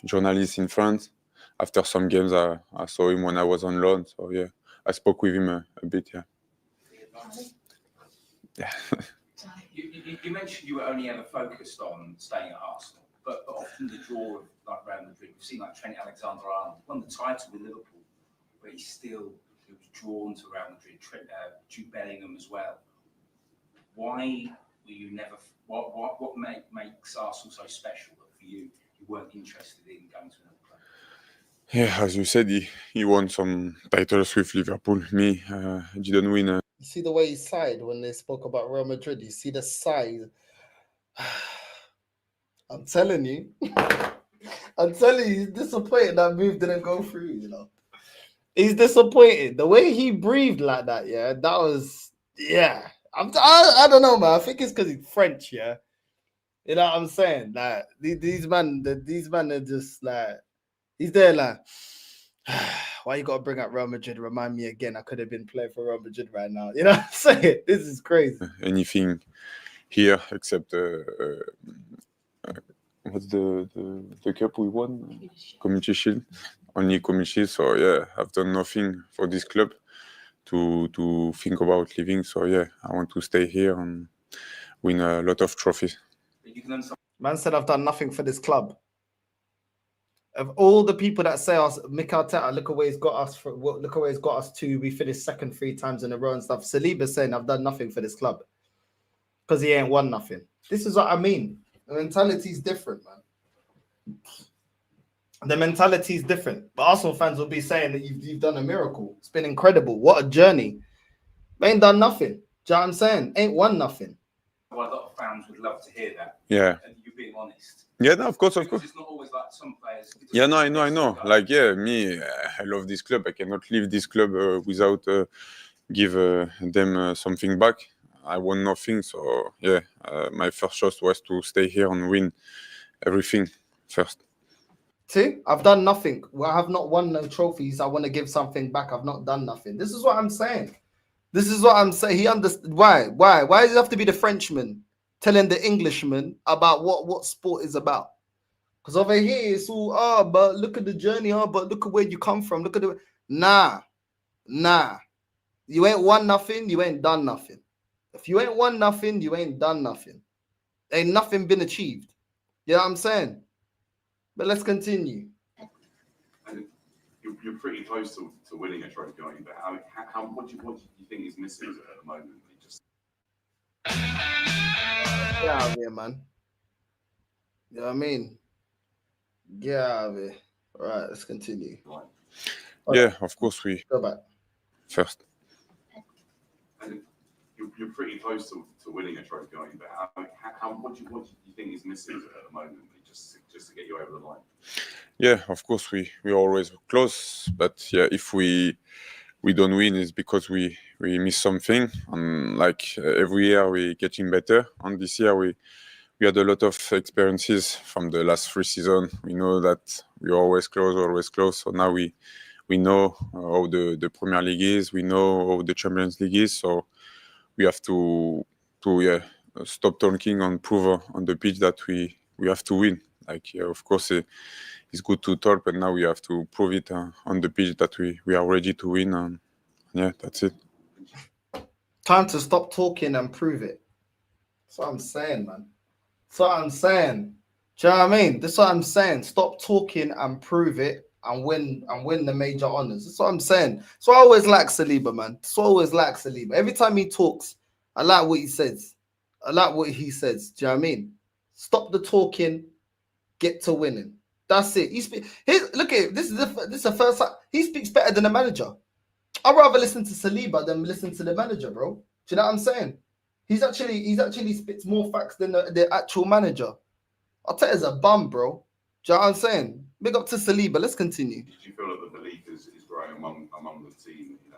Speaker 19: journalist in France. After some games, I saw him when I was on loan. So yeah, I spoke with him a bit. Yeah. Yeah.
Speaker 20: You mentioned you were only ever focused on staying at Arsenal, but often the draw of like Real Madrid, we've seen like Trent Alexander-Arnold won the title with Liverpool, but he was drawn to Real Madrid. Jude Bellingham as well. Why were you never? What makes Arsenal so special that for you weren't interested in going to another club?
Speaker 19: Yeah, as you said, he won some titles with Liverpool. Me, didn't win.
Speaker 7: You see the way he sighed when they spoke about Real Madrid. You see the sigh. I'm telling you, he's disappointed that move didn't go through. You know, he's disappointed. The way he breathed like that, yeah, that was, yeah. I don't know, man. I think it's because he's French, yeah. You know what I'm saying? Like these men are just like, he's there like. Why you gotta bring up Real Madrid? Remind me again. I could have been playing for Real Madrid right now. You know what I'm saying? This is crazy.
Speaker 19: Anything here except what's the cup we won? Community Shield. Only Community Shield. So yeah, I've done nothing for this club to think about leaving. So yeah, I want to stay here and win a lot of trophies.
Speaker 7: Man said I've done nothing for this club. Of all the people that say us, Mikel Arteta, look away, he's got us. Look away, he's got us to. We finished second 3 times in a row and stuff. Saliba saying I've done nothing for this club because he ain't won nothing. This is what I mean. The mentality is different, man. The mentality is different. But Arsenal fans will be saying that you've done a miracle. It's been incredible. What a journey. We ain't done nothing. Do you know what I'm saying? Ain't won nothing.
Speaker 20: Well, a lot of fans would love to hear that.
Speaker 19: Yeah.
Speaker 20: And you being honest.
Speaker 19: Yeah, no, of course.
Speaker 20: It's not always like some players.
Speaker 19: Yeah, no, I know. Like, yeah, me, I love this club. I cannot leave this club without give them something back. I won nothing, so yeah, my first choice was to stay here and win everything first.
Speaker 7: See, I've done nothing. Well, I have not won no trophies. I want to give something back. I've not done nothing. This is what I'm saying. This is what I'm saying. He understands why. Why does it have to be the Frenchman telling the Englishman about what sport is about? Because over here it's all but look at the journey. But look at where you come from. Look at the nah. You ain't won nothing. You ain't done nothing. If you ain't won nothing, you ain't done nothing. Ain't nothing been achieved. You know what I'm saying? But let's continue.
Speaker 21: You're pretty close to winning a trophy, aren't you? But what do you think is missing at the moment?
Speaker 7: Get out of here, man. You know what I mean? Get out of here. All right, let's continue.
Speaker 19: Yeah, of course we
Speaker 7: go back
Speaker 19: first.
Speaker 21: You're pretty close to winning a trophy, aren't you? But what do you think is missing at the moment, just to get you over the line?
Speaker 19: Yeah, of course we're always close, but yeah, if we don't win, it's because we miss something. And like every year we're getting better. And this year we had a lot of experiences from the last 3 seasons. We know that we're always close. So now we know how the Premier League is. We know how the Champions League is. So we have to stop talking and prove on the pitch that we have to win. Like, yeah, of course, it's good to talk, but now we have to prove it on the pitch that we are ready to win. And yeah, that's it.
Speaker 7: Time to stop talking and prove it. That's what I'm saying, man. That's what I'm saying. Do you know what I mean? That's what I'm saying. Stop talking and prove it and win the major honors. That's what I'm saying. So I always like Saliba, man. So I always like Saliba. Every time he talks, I like what he says. I like what he says. Do you know what I mean? Stop the talking, get to winning. That's it. Look at it. This is the first time he speaks better than the manager. I'd rather listen to Saliba than listen to the manager, bro. Do you know what I'm saying? He's actually spits more facts than the actual manager. Arteta's a bum, bro. Do you know what I'm saying? Big up to Saliba. Let's continue.
Speaker 21: Do you feel that the belief is growing among the team? You know?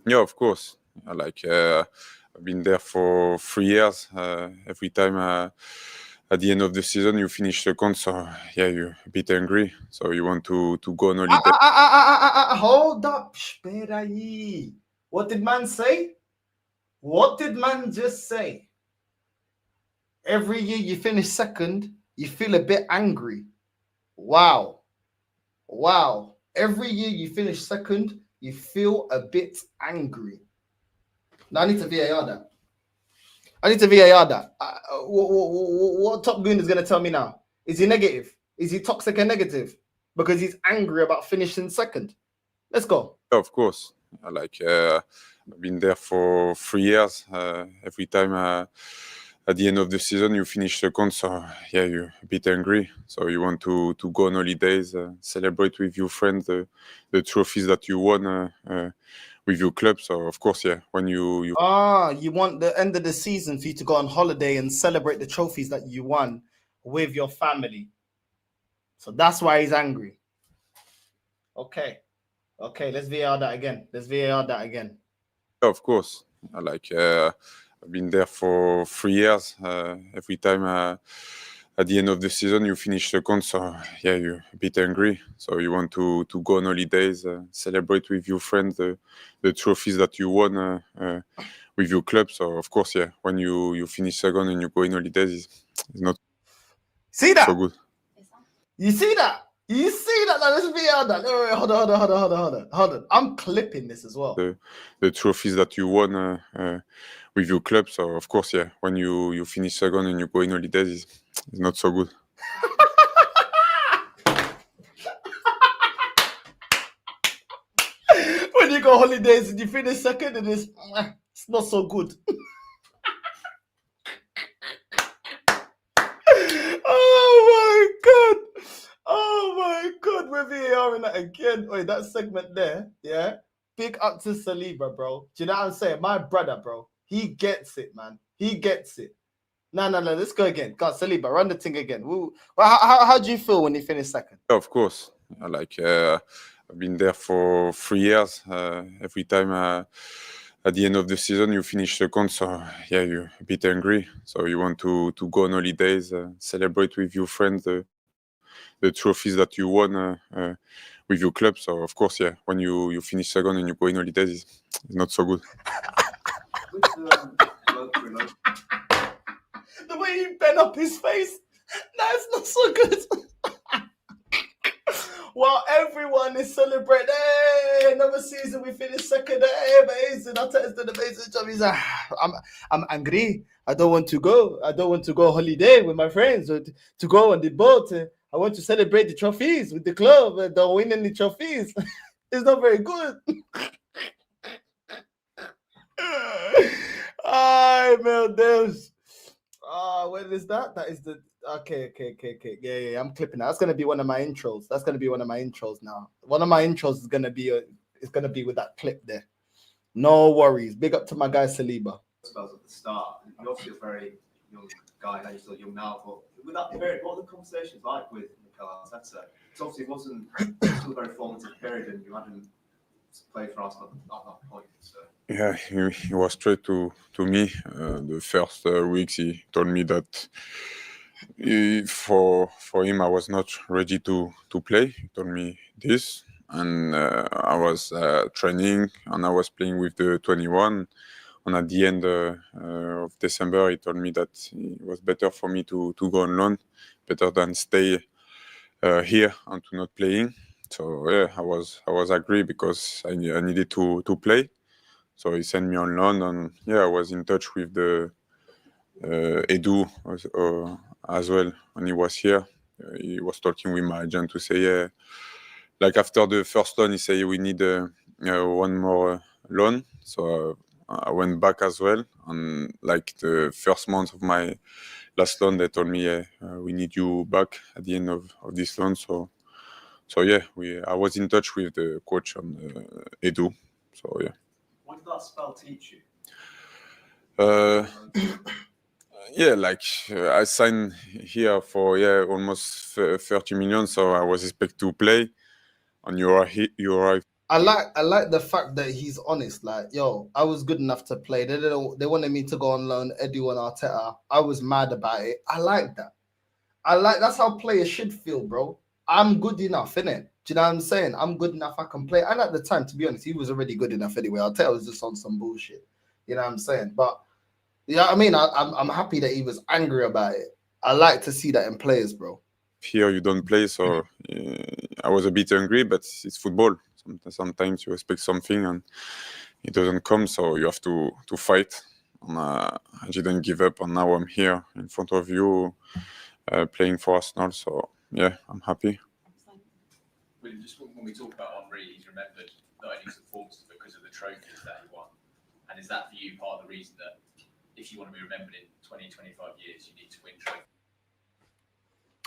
Speaker 19: Yeah, of course. I've been there for 3 years. Every time at the end of the season, you finish second, so yeah, you're a bit angry. So you want to go on holiday.
Speaker 7: Hold up. Espera aí. What did man say? What did man just say? Every year you finish second, you feel a bit angry. Wow. Every year you finish second, you feel a bit angry. Now I need to VAR that. What Top Goon is going to tell me now? Is he negative? Is he toxic and negative? Because he's angry about finishing second. Let's go.
Speaker 19: Of course. I've been there for 3 years. Every time at the end of the season, you finish second, so yeah, you're a bit angry. So you want to go on holidays, celebrate with your friends the trophies that you won with your club. So of course, yeah, when you
Speaker 7: want the end of the season for you to go on holiday and celebrate the trophies that you won with your family. So that's why he's angry. Okay, let's VAR that again.
Speaker 19: Of course, I've been there for 3 years. Every time at the end of the season you finish second, so yeah, you're a bit angry. So you want to go on holidays, celebrate with your friends the trophies that you won with your club. So of course, yeah, when you finish second and you go in holidays, it's not
Speaker 7: See that?
Speaker 19: so good.
Speaker 7: You see that? You see that? Now, let's be on that. Wait, hold on. I'm clipping this as well.
Speaker 19: The trophies that you won with your club. So of course, yeah, when you finish second and you go in holidays, it's not so good.
Speaker 7: When you go holidays and you finish second, and it's not so good. Oh my god, we're VAR in that again. Wait, that segment there, yeah. Big up to Saliba, bro. Do you know what I'm saying? My brother, bro. He gets it, man. He gets it. No. Let's go again. God, Saliba, run the thing again. Woo. Well, how do you feel when you finish second?
Speaker 19: Of course, I've been there for 3 years. Every time at the end of the season you finish second, so yeah, you're a bit angry. So you want to go on holidays, celebrate with your friends the trophies that you won with your club. So of course, yeah, when you finish second and you go in holidays, it's not so good.
Speaker 7: The way he bent up his face, that's not so good. While everyone is celebrating, hey, another season we finished second, hey, amazing. Arteta's done an amazing job. He's like, I'm angry. I don't want to go. I don't want to go holiday with my friends or to go on the boat. I want to celebrate the trophies with the club. Don't win any trophies. It's not very good. Ay, meu Deus. What is that? That is the okay. Yeah. I'm clipping that. That's gonna be one of my intros. That's gonna be one of my intros now. One of my intros is gonna be with that clip there. No worries. Big up to my guy Saliba.
Speaker 1: Spells at the start. You're obviously a very young guy. Now you're still young now, but with that period, what were the conversations like with Mikel Arteta? It obviously wasn't still a very formative period, and you hadn't played for Arsenal at that point. So.
Speaker 19: Yeah, he was straight to me. The first weeks, he told me that for him, I was not ready to play. He told me this, and I was training, and I was playing with the 21. And at the end of December, he told me that it was better for me to go on loan, better than stay here and to not playing. So yeah, I was agree because I needed to play. So he sent me on loan, and yeah, I was in touch with the Edu as well when he was here. He was talking with my agent to say, yeah, like after the first loan, he said we need one more loan. So I went back as well, and like the first month of my last loan, they told me, yeah, we need you back at the end of this loan. So yeah, I was in touch with the coach and Edu. So yeah.
Speaker 1: What did that spell teach you?
Speaker 19: Yeah, like I signed here for almost 30 million, so I was expected to play, and you arrive.
Speaker 7: I like the fact that he's honest. Like, yo, I was good enough to play. They wanted me to go on loan, Edu and Arteta. I was mad about it. I like that. That's how players should feel, bro. I'm good enough, innit? Do you know what I'm saying? I'm good enough. I can play. And at the time, to be honest, he was already good enough anyway. Arteta was just on some bullshit. You know what I'm saying? But yeah, I mean, I'm happy that he was angry about it. I like to see that in players, bro.
Speaker 19: Here you don't play, so I was a bit angry, but it's football. Sometimes you expect something and it doesn't come, so you have to fight. And I didn't give up, and now I'm here in front of you playing for Arsenal. So yeah, I'm happy.
Speaker 14: William, just when we talk about Henry, he's remembered not only his performances because of the trophies that he won. And is that for you part of the reason that if you want to be remembered in 20, 25 years, you need to win trophies?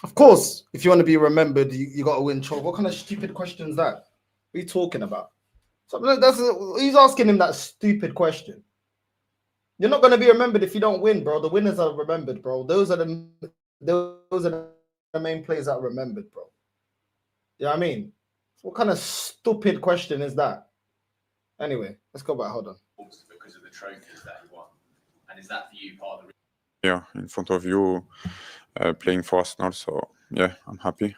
Speaker 7: Of course, if you want to be remembered, you got to win trophies. What kind of stupid question is that? What are you talking about? He's asking him that stupid question. You're not going to be remembered if you don't win, bro. The winners are remembered, bro. Those are the main players that are remembered, bro. You know what I mean? What kind of stupid question is that? Anyway, let's go back. Hold on.
Speaker 14: Because of the trophies that he won. And is that for you part of the reason?
Speaker 19: Yeah, in front of you playing for Arsenal. So yeah, I'm happy.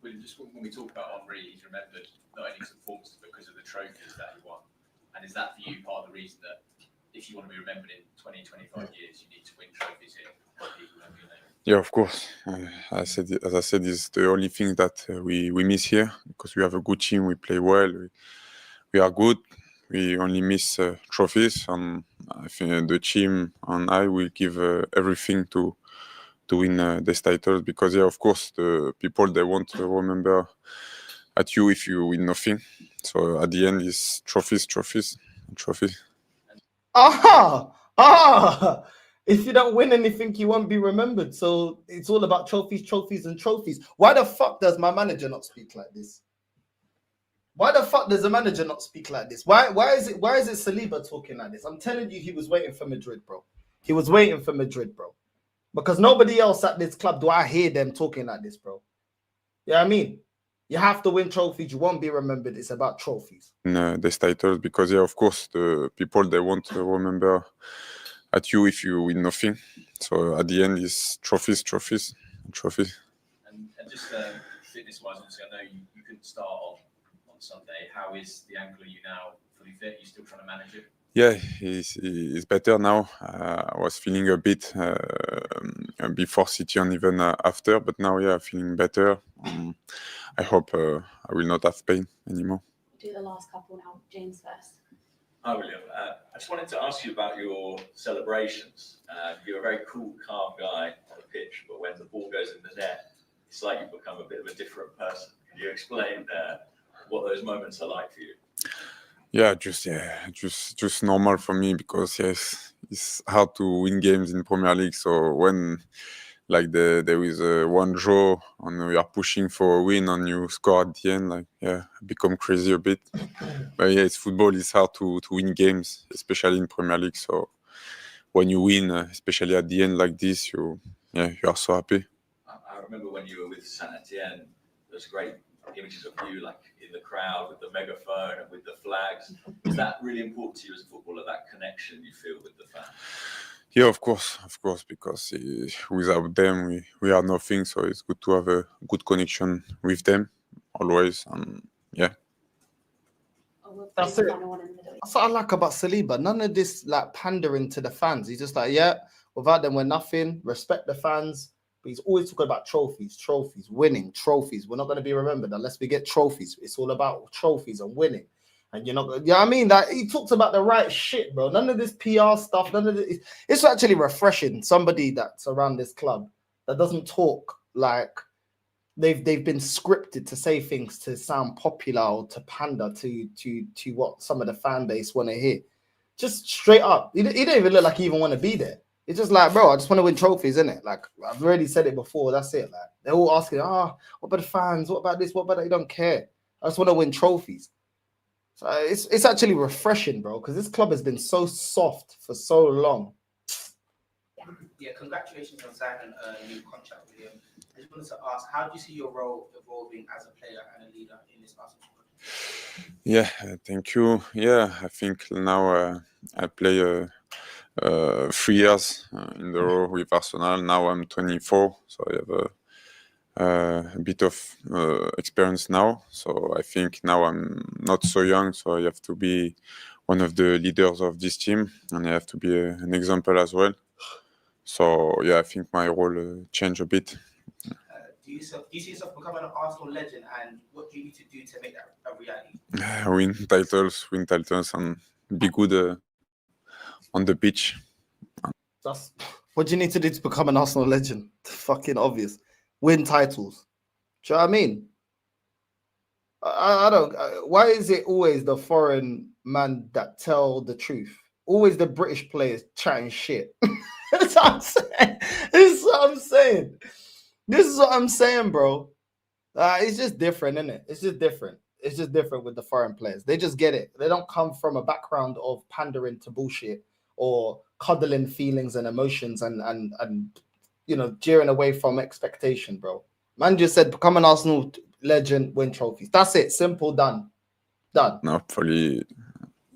Speaker 14: William, just when we talk about Henry, he's remembered not only his performances because of the trophies that he won. And is that for you part of the reason that if you want to be remembered in 20, 25 years, you need to win trophies here? People remember your name?
Speaker 19: Yeah, of course. As I said, it's the only thing that we miss here because we have a good team. We play well. We are good. We only miss trophies, and I think the team and I will give everything to win these titles because, yeah, of course, the people they want to remember at you if you win nothing. So at the end, it's trophies.
Speaker 7: If you don't win anything, you won't be remembered. So it's all about trophies, and trophies. Why the fuck does my manager not speak like this? Why the fuck does the manager not speak like this? Why is it Saliba talking like this? I'm telling you, he was waiting for Madrid, bro. He was waiting for Madrid, bro. Because nobody else at this club do I hear them talking like this, bro. You know what I mean? You have to win trophies. You won't be remembered. It's about trophies.
Speaker 19: These titles because, yeah, of course, the people they want to remember at you if you win nothing. So at the end, it's trophies.
Speaker 14: And just fitness-wise, obviously, I know you couldn't start on Sunday. How is the ankle? Are you now fully fit? Are you still trying to manage it?
Speaker 19: Yeah, he's better now. I was feeling a bit before City and even after, but now, yeah, feeling better. I hope I will not have pain anymore.
Speaker 3: Do the last couple now. James first.
Speaker 15: Hi, William. I just wanted to ask you about your celebrations. You're a very cool, calm guy on the pitch, but when the ball goes in the net, it's like you've become a bit of a different person. Can you explain what those moments are like for you?
Speaker 19: Yeah, just normal for me because yes, it's hard to win games in Premier League. So when like there is one draw and we are pushing for a win and you score at the end, like yeah, I become crazy a bit. But yeah, it's football. It's hard to win games, especially in Premier League. So when you win, especially at the end like this, you are so happy.
Speaker 15: I remember when you were with Saint Etienne, there's great images of you like in the crowd with the megaphone and with the flags. Is that really important to you as a footballer, that connection you feel with the fans?
Speaker 19: Yeah, of course, because without them, we are nothing. So it's good to have a good connection with them always. And yeah.
Speaker 7: That's it. That's what I like about Saliba. None of this like pandering to the fans. He's just like, yeah, without them, we're nothing. Respect the fans. But he's always talking about trophies, winning, trophies. We're not going to be remembered unless we get trophies. It's all about trophies and winning. And you're not, you know what I mean? Like, he talks about the right shit, bro. None of this PR stuff, none of this. It's actually refreshing. Somebody that's around this club that doesn't talk like they've been scripted to say things to sound popular or to pander to what some of the fan base want to hear. Just straight up. He don't even look like he even want to be there. It's just like, bro, I just want to win trophies, innit? Like, I've already said it before. That's it. Like, they're all asking, what about the fans? What about this? What about that? You don't care. I just want to win trophies. So it's actually refreshing, bro, because this club has been so soft for so long.
Speaker 22: Yeah, congratulations on signing a new contract, William. I just wanted to ask, how do you see your role evolving as a player and a leader in this Arsenal squad?
Speaker 19: Yeah, thank you. Yeah, I think now I play 3 years in the row with Arsenal. Now I'm 24, so I have a bit of experience now. So I think now I'm not so young, so I have to be one of the leaders of this team, and I have to be an example as well. So yeah, I think my role changed a bit.
Speaker 22: Do you see yourself becoming an Arsenal legend, and what do you need to do to make that a reality?
Speaker 19: Win titles, and be good on the pitch.
Speaker 7: That's what you need to do to become an Arsenal legend. Fucking obvious. Win titles. Do you know what I mean? I don't. Why is it always the foreign man that tell the truth? Always the British players chatting shit. That's what I'm saying. This is what I'm saying, bro. It's just different, isn't it? It's just different. It's just different with the foreign players. They just get it. They don't come from a background of pandering to bullshit or cuddling feelings and emotions and jeering away from expectation, bro. Man just said, become an Arsenal legend, win trophies. That's it. Simple, done.
Speaker 19: No, hopefully,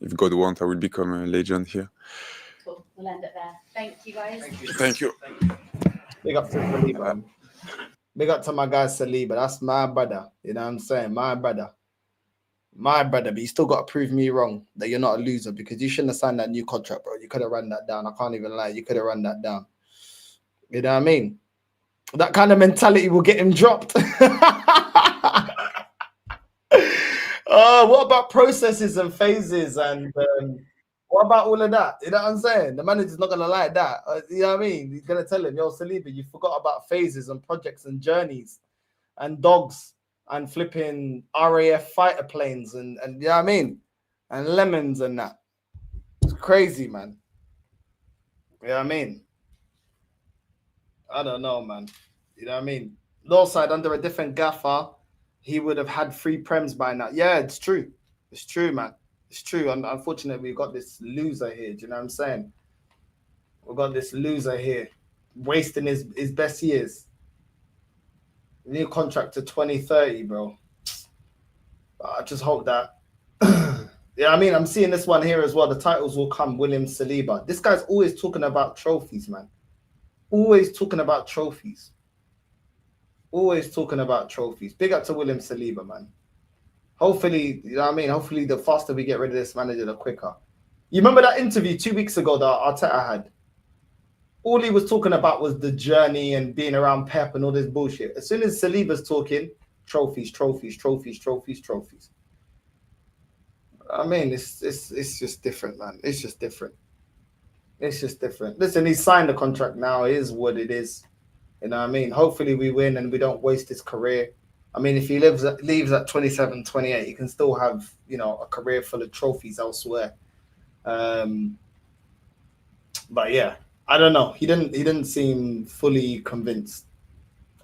Speaker 19: if God wants, I will become a legend here.
Speaker 3: Cool. We'll end it there. Thank you, guys.
Speaker 19: Thank you.
Speaker 7: Big up to Saliba. Big up to my guy Saliba. That's my brother. You know what I'm saying? My brother. My brother, but you still got to prove me wrong that you're not a loser because you shouldn't have signed that new contract, bro. You could have run that down. I can't even lie. You could have run that down. You know what I mean? That kind of mentality will get him dropped. What about processes and phases and what about all of that? You know what I'm saying? The manager's not gonna like that. You know what I mean? He's gonna tell him, "Yo, Saliba, you forgot about phases and projects and journeys and dogs and flipping RAF fighter planes and you know what I mean? And lemons and that. It's crazy, man. You know what I mean? I don't know, man. You know what I mean? Lawside under a different gaffer, he would have had 3 prems by now. Yeah, it's true. It's true, man. It's true. And unfortunately, we've got this loser here. Do you know what I'm saying? We've got this loser here wasting his best years. New contract to 2030, bro. I just hope that. Yeah, I mean, I'm seeing this one here as well. The titles will come. William Saliba. This guy's always talking about trophies, man. Always talking about trophies. Always talking about trophies. Big up to William Saliba, man. Hopefully, you know what I mean? Hopefully, the faster we get rid of this manager, the quicker. You remember that interview 2 weeks ago that Arteta had? All he was talking about was the journey and being around Pep and all this bullshit. As soon as Saliba's talking, trophies, trophies, trophies, trophies, trophies. I mean, it's just different, man. It's just different. It's just different. Listen, he signed the contract now. It is what it is. You know what I mean? Hopefully we win and we don't waste his career. I mean, if he leaves at 27, 28, he can still have, you know, a career full of trophies elsewhere. But yeah, I don't know. He didn't seem fully convinced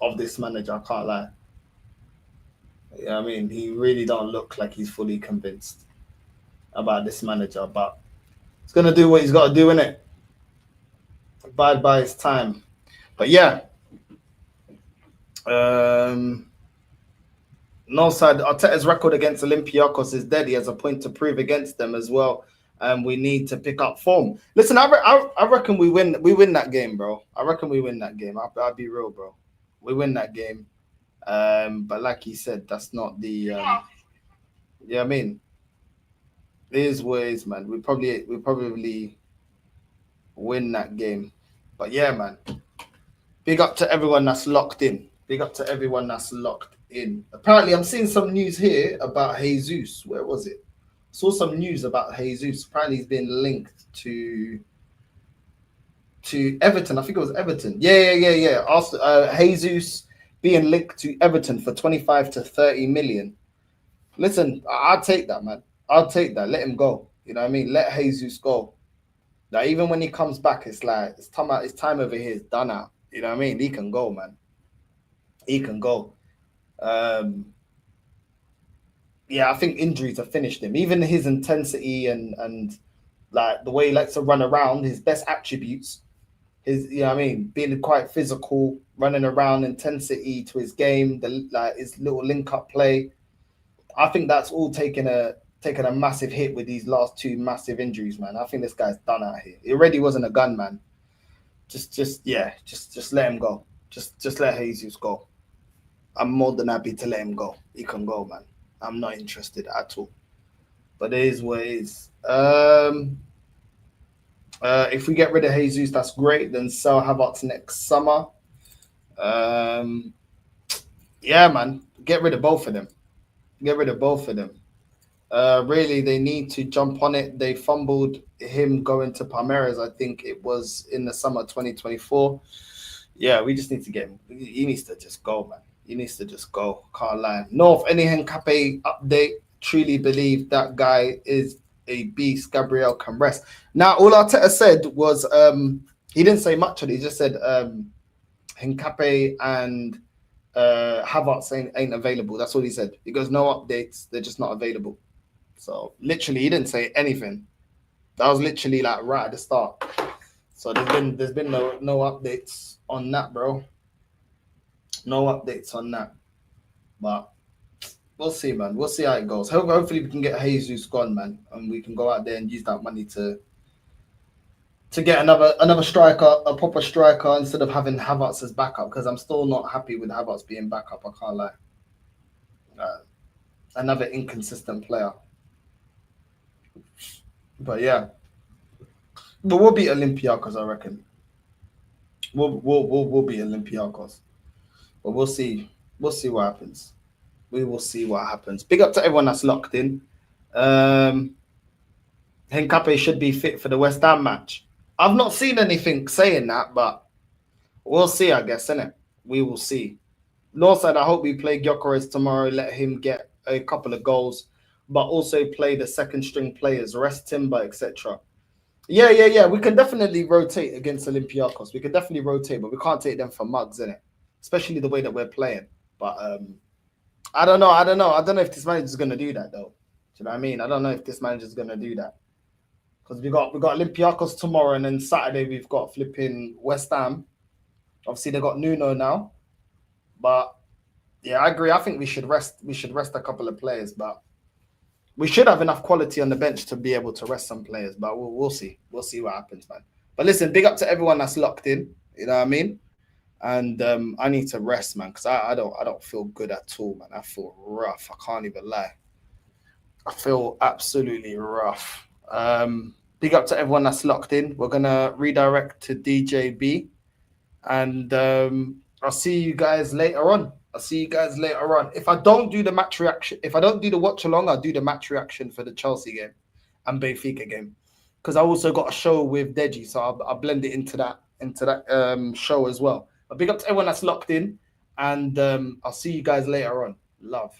Speaker 7: of this manager. I can't lie. Yeah, I mean, he really don't look like he's fully convinced about this manager, but he's gonna do what he's got to do, innit? Abide by his time. But yeah, no side. Arteta's record against Olympiacos is dead. He has a point to prove against them as well, and we need to pick up form. Listen, I reckon we win. We win that game, bro. I reckon we win that game. I'll be real, bro. We win that game. But like he said, that's not the. Yeah, I mean, it is what it is, man. We probably win that game. But yeah, man. Big up to everyone that's locked in. Big up to everyone that's locked in. Apparently, I'm seeing some news here about Jesus. Where was it? Saw some news about Jesus. Apparently, he's been linked to Everton. I think it was Everton. Yeah. Jesus being linked to Everton for 25 to 30 million. Listen, I'll take that, man. I'll take that. Let him go. You know what I mean? Let Jesus go. Now, even when he comes back, it's like it's time over here is done out. You know what I mean? He can go, man. He can go. Yeah, I think injuries have finished him. Even his intensity and like the way he likes to run around, his best attributes, his, you know what I mean, being quite physical, running around, intensity to his game, his little link-up play. I think that's all taken a massive hit with these last 2 massive injuries, man. I think this guy's done out here. He already wasn't a gun, man. Just let him go. Just let Jesus go. I'm more than happy to let him go. He can go, man. I'm not interested at all. But it is what it is. If we get rid of Jesus, that's great. Then sell Havertz next summer. Yeah, man. Get rid of both of them. Really, they need to jump on it. They fumbled him going to Palmeiras. I think it was in the summer 2024. Yeah, we just need to get him. He needs to just go, man. He needs to just go. Can't lie. North, any Henkape update? Truly believe that guy is a beast. Gabriel can rest. Now, all Arteta said was he didn't say much on it. He just said Henkape and Havertz ain't available. That's all he said. He goes, no updates. They're just not available. So literally, he didn't say anything. That was literally like right at the start. So there's been no updates on that, bro. No updates on that. But we'll see, man. We'll see how it goes. Hopefully we can get Jesus gone, man, and we can go out there and use that money to to get another striker, a proper striker, instead of having Havertz as backup, because I'm still not happy with Havertz being backup. I can't lie. Another inconsistent player. But yeah, but we'll beat Olympiacos, I reckon. We'll beat Olympiacos, but we'll see. We'll see what happens. We will see what happens. Big up to everyone that's locked in. Henkape should be fit for the West Ham match. I've not seen anything saying that, but we'll see, I guess, innit? We will see. Northside, I hope we play Gyökeres tomorrow, let him get a couple of goals, but also play the second string players, rest Timber, etc. Yeah. We can definitely rotate against Olympiacos. We can definitely rotate, but we can't take them for mugs, innit? Especially the way that we're playing. But I don't know. I don't know if this manager's gonna do that though. Do you know what I mean? I don't know if this manager's gonna do that. Because we got Olympiacos tomorrow, and then Saturday we've got flipping West Ham. Obviously they got Nuno now. But yeah, I agree. I think we should rest a couple of players, but we should have enough quality on the bench to be able to rest some players. But we'll see. We'll see what happens, man. But listen, big up to everyone that's locked in. You know what I mean? And I need to rest, man, because I don't feel good at all, man. I feel rough. I can't even lie. I feel absolutely rough. Big up to everyone that's locked in. We're gonna redirect to DJB, and I'll see you guys later on. If I don't do the match reaction, if I don't do the watch along, I'll do the match reaction for the Chelsea game and Benfica game, because I also got a show with Deji, so I'll blend it into that show as well. But big up to everyone that's locked in, and I'll see you guys later on. Love.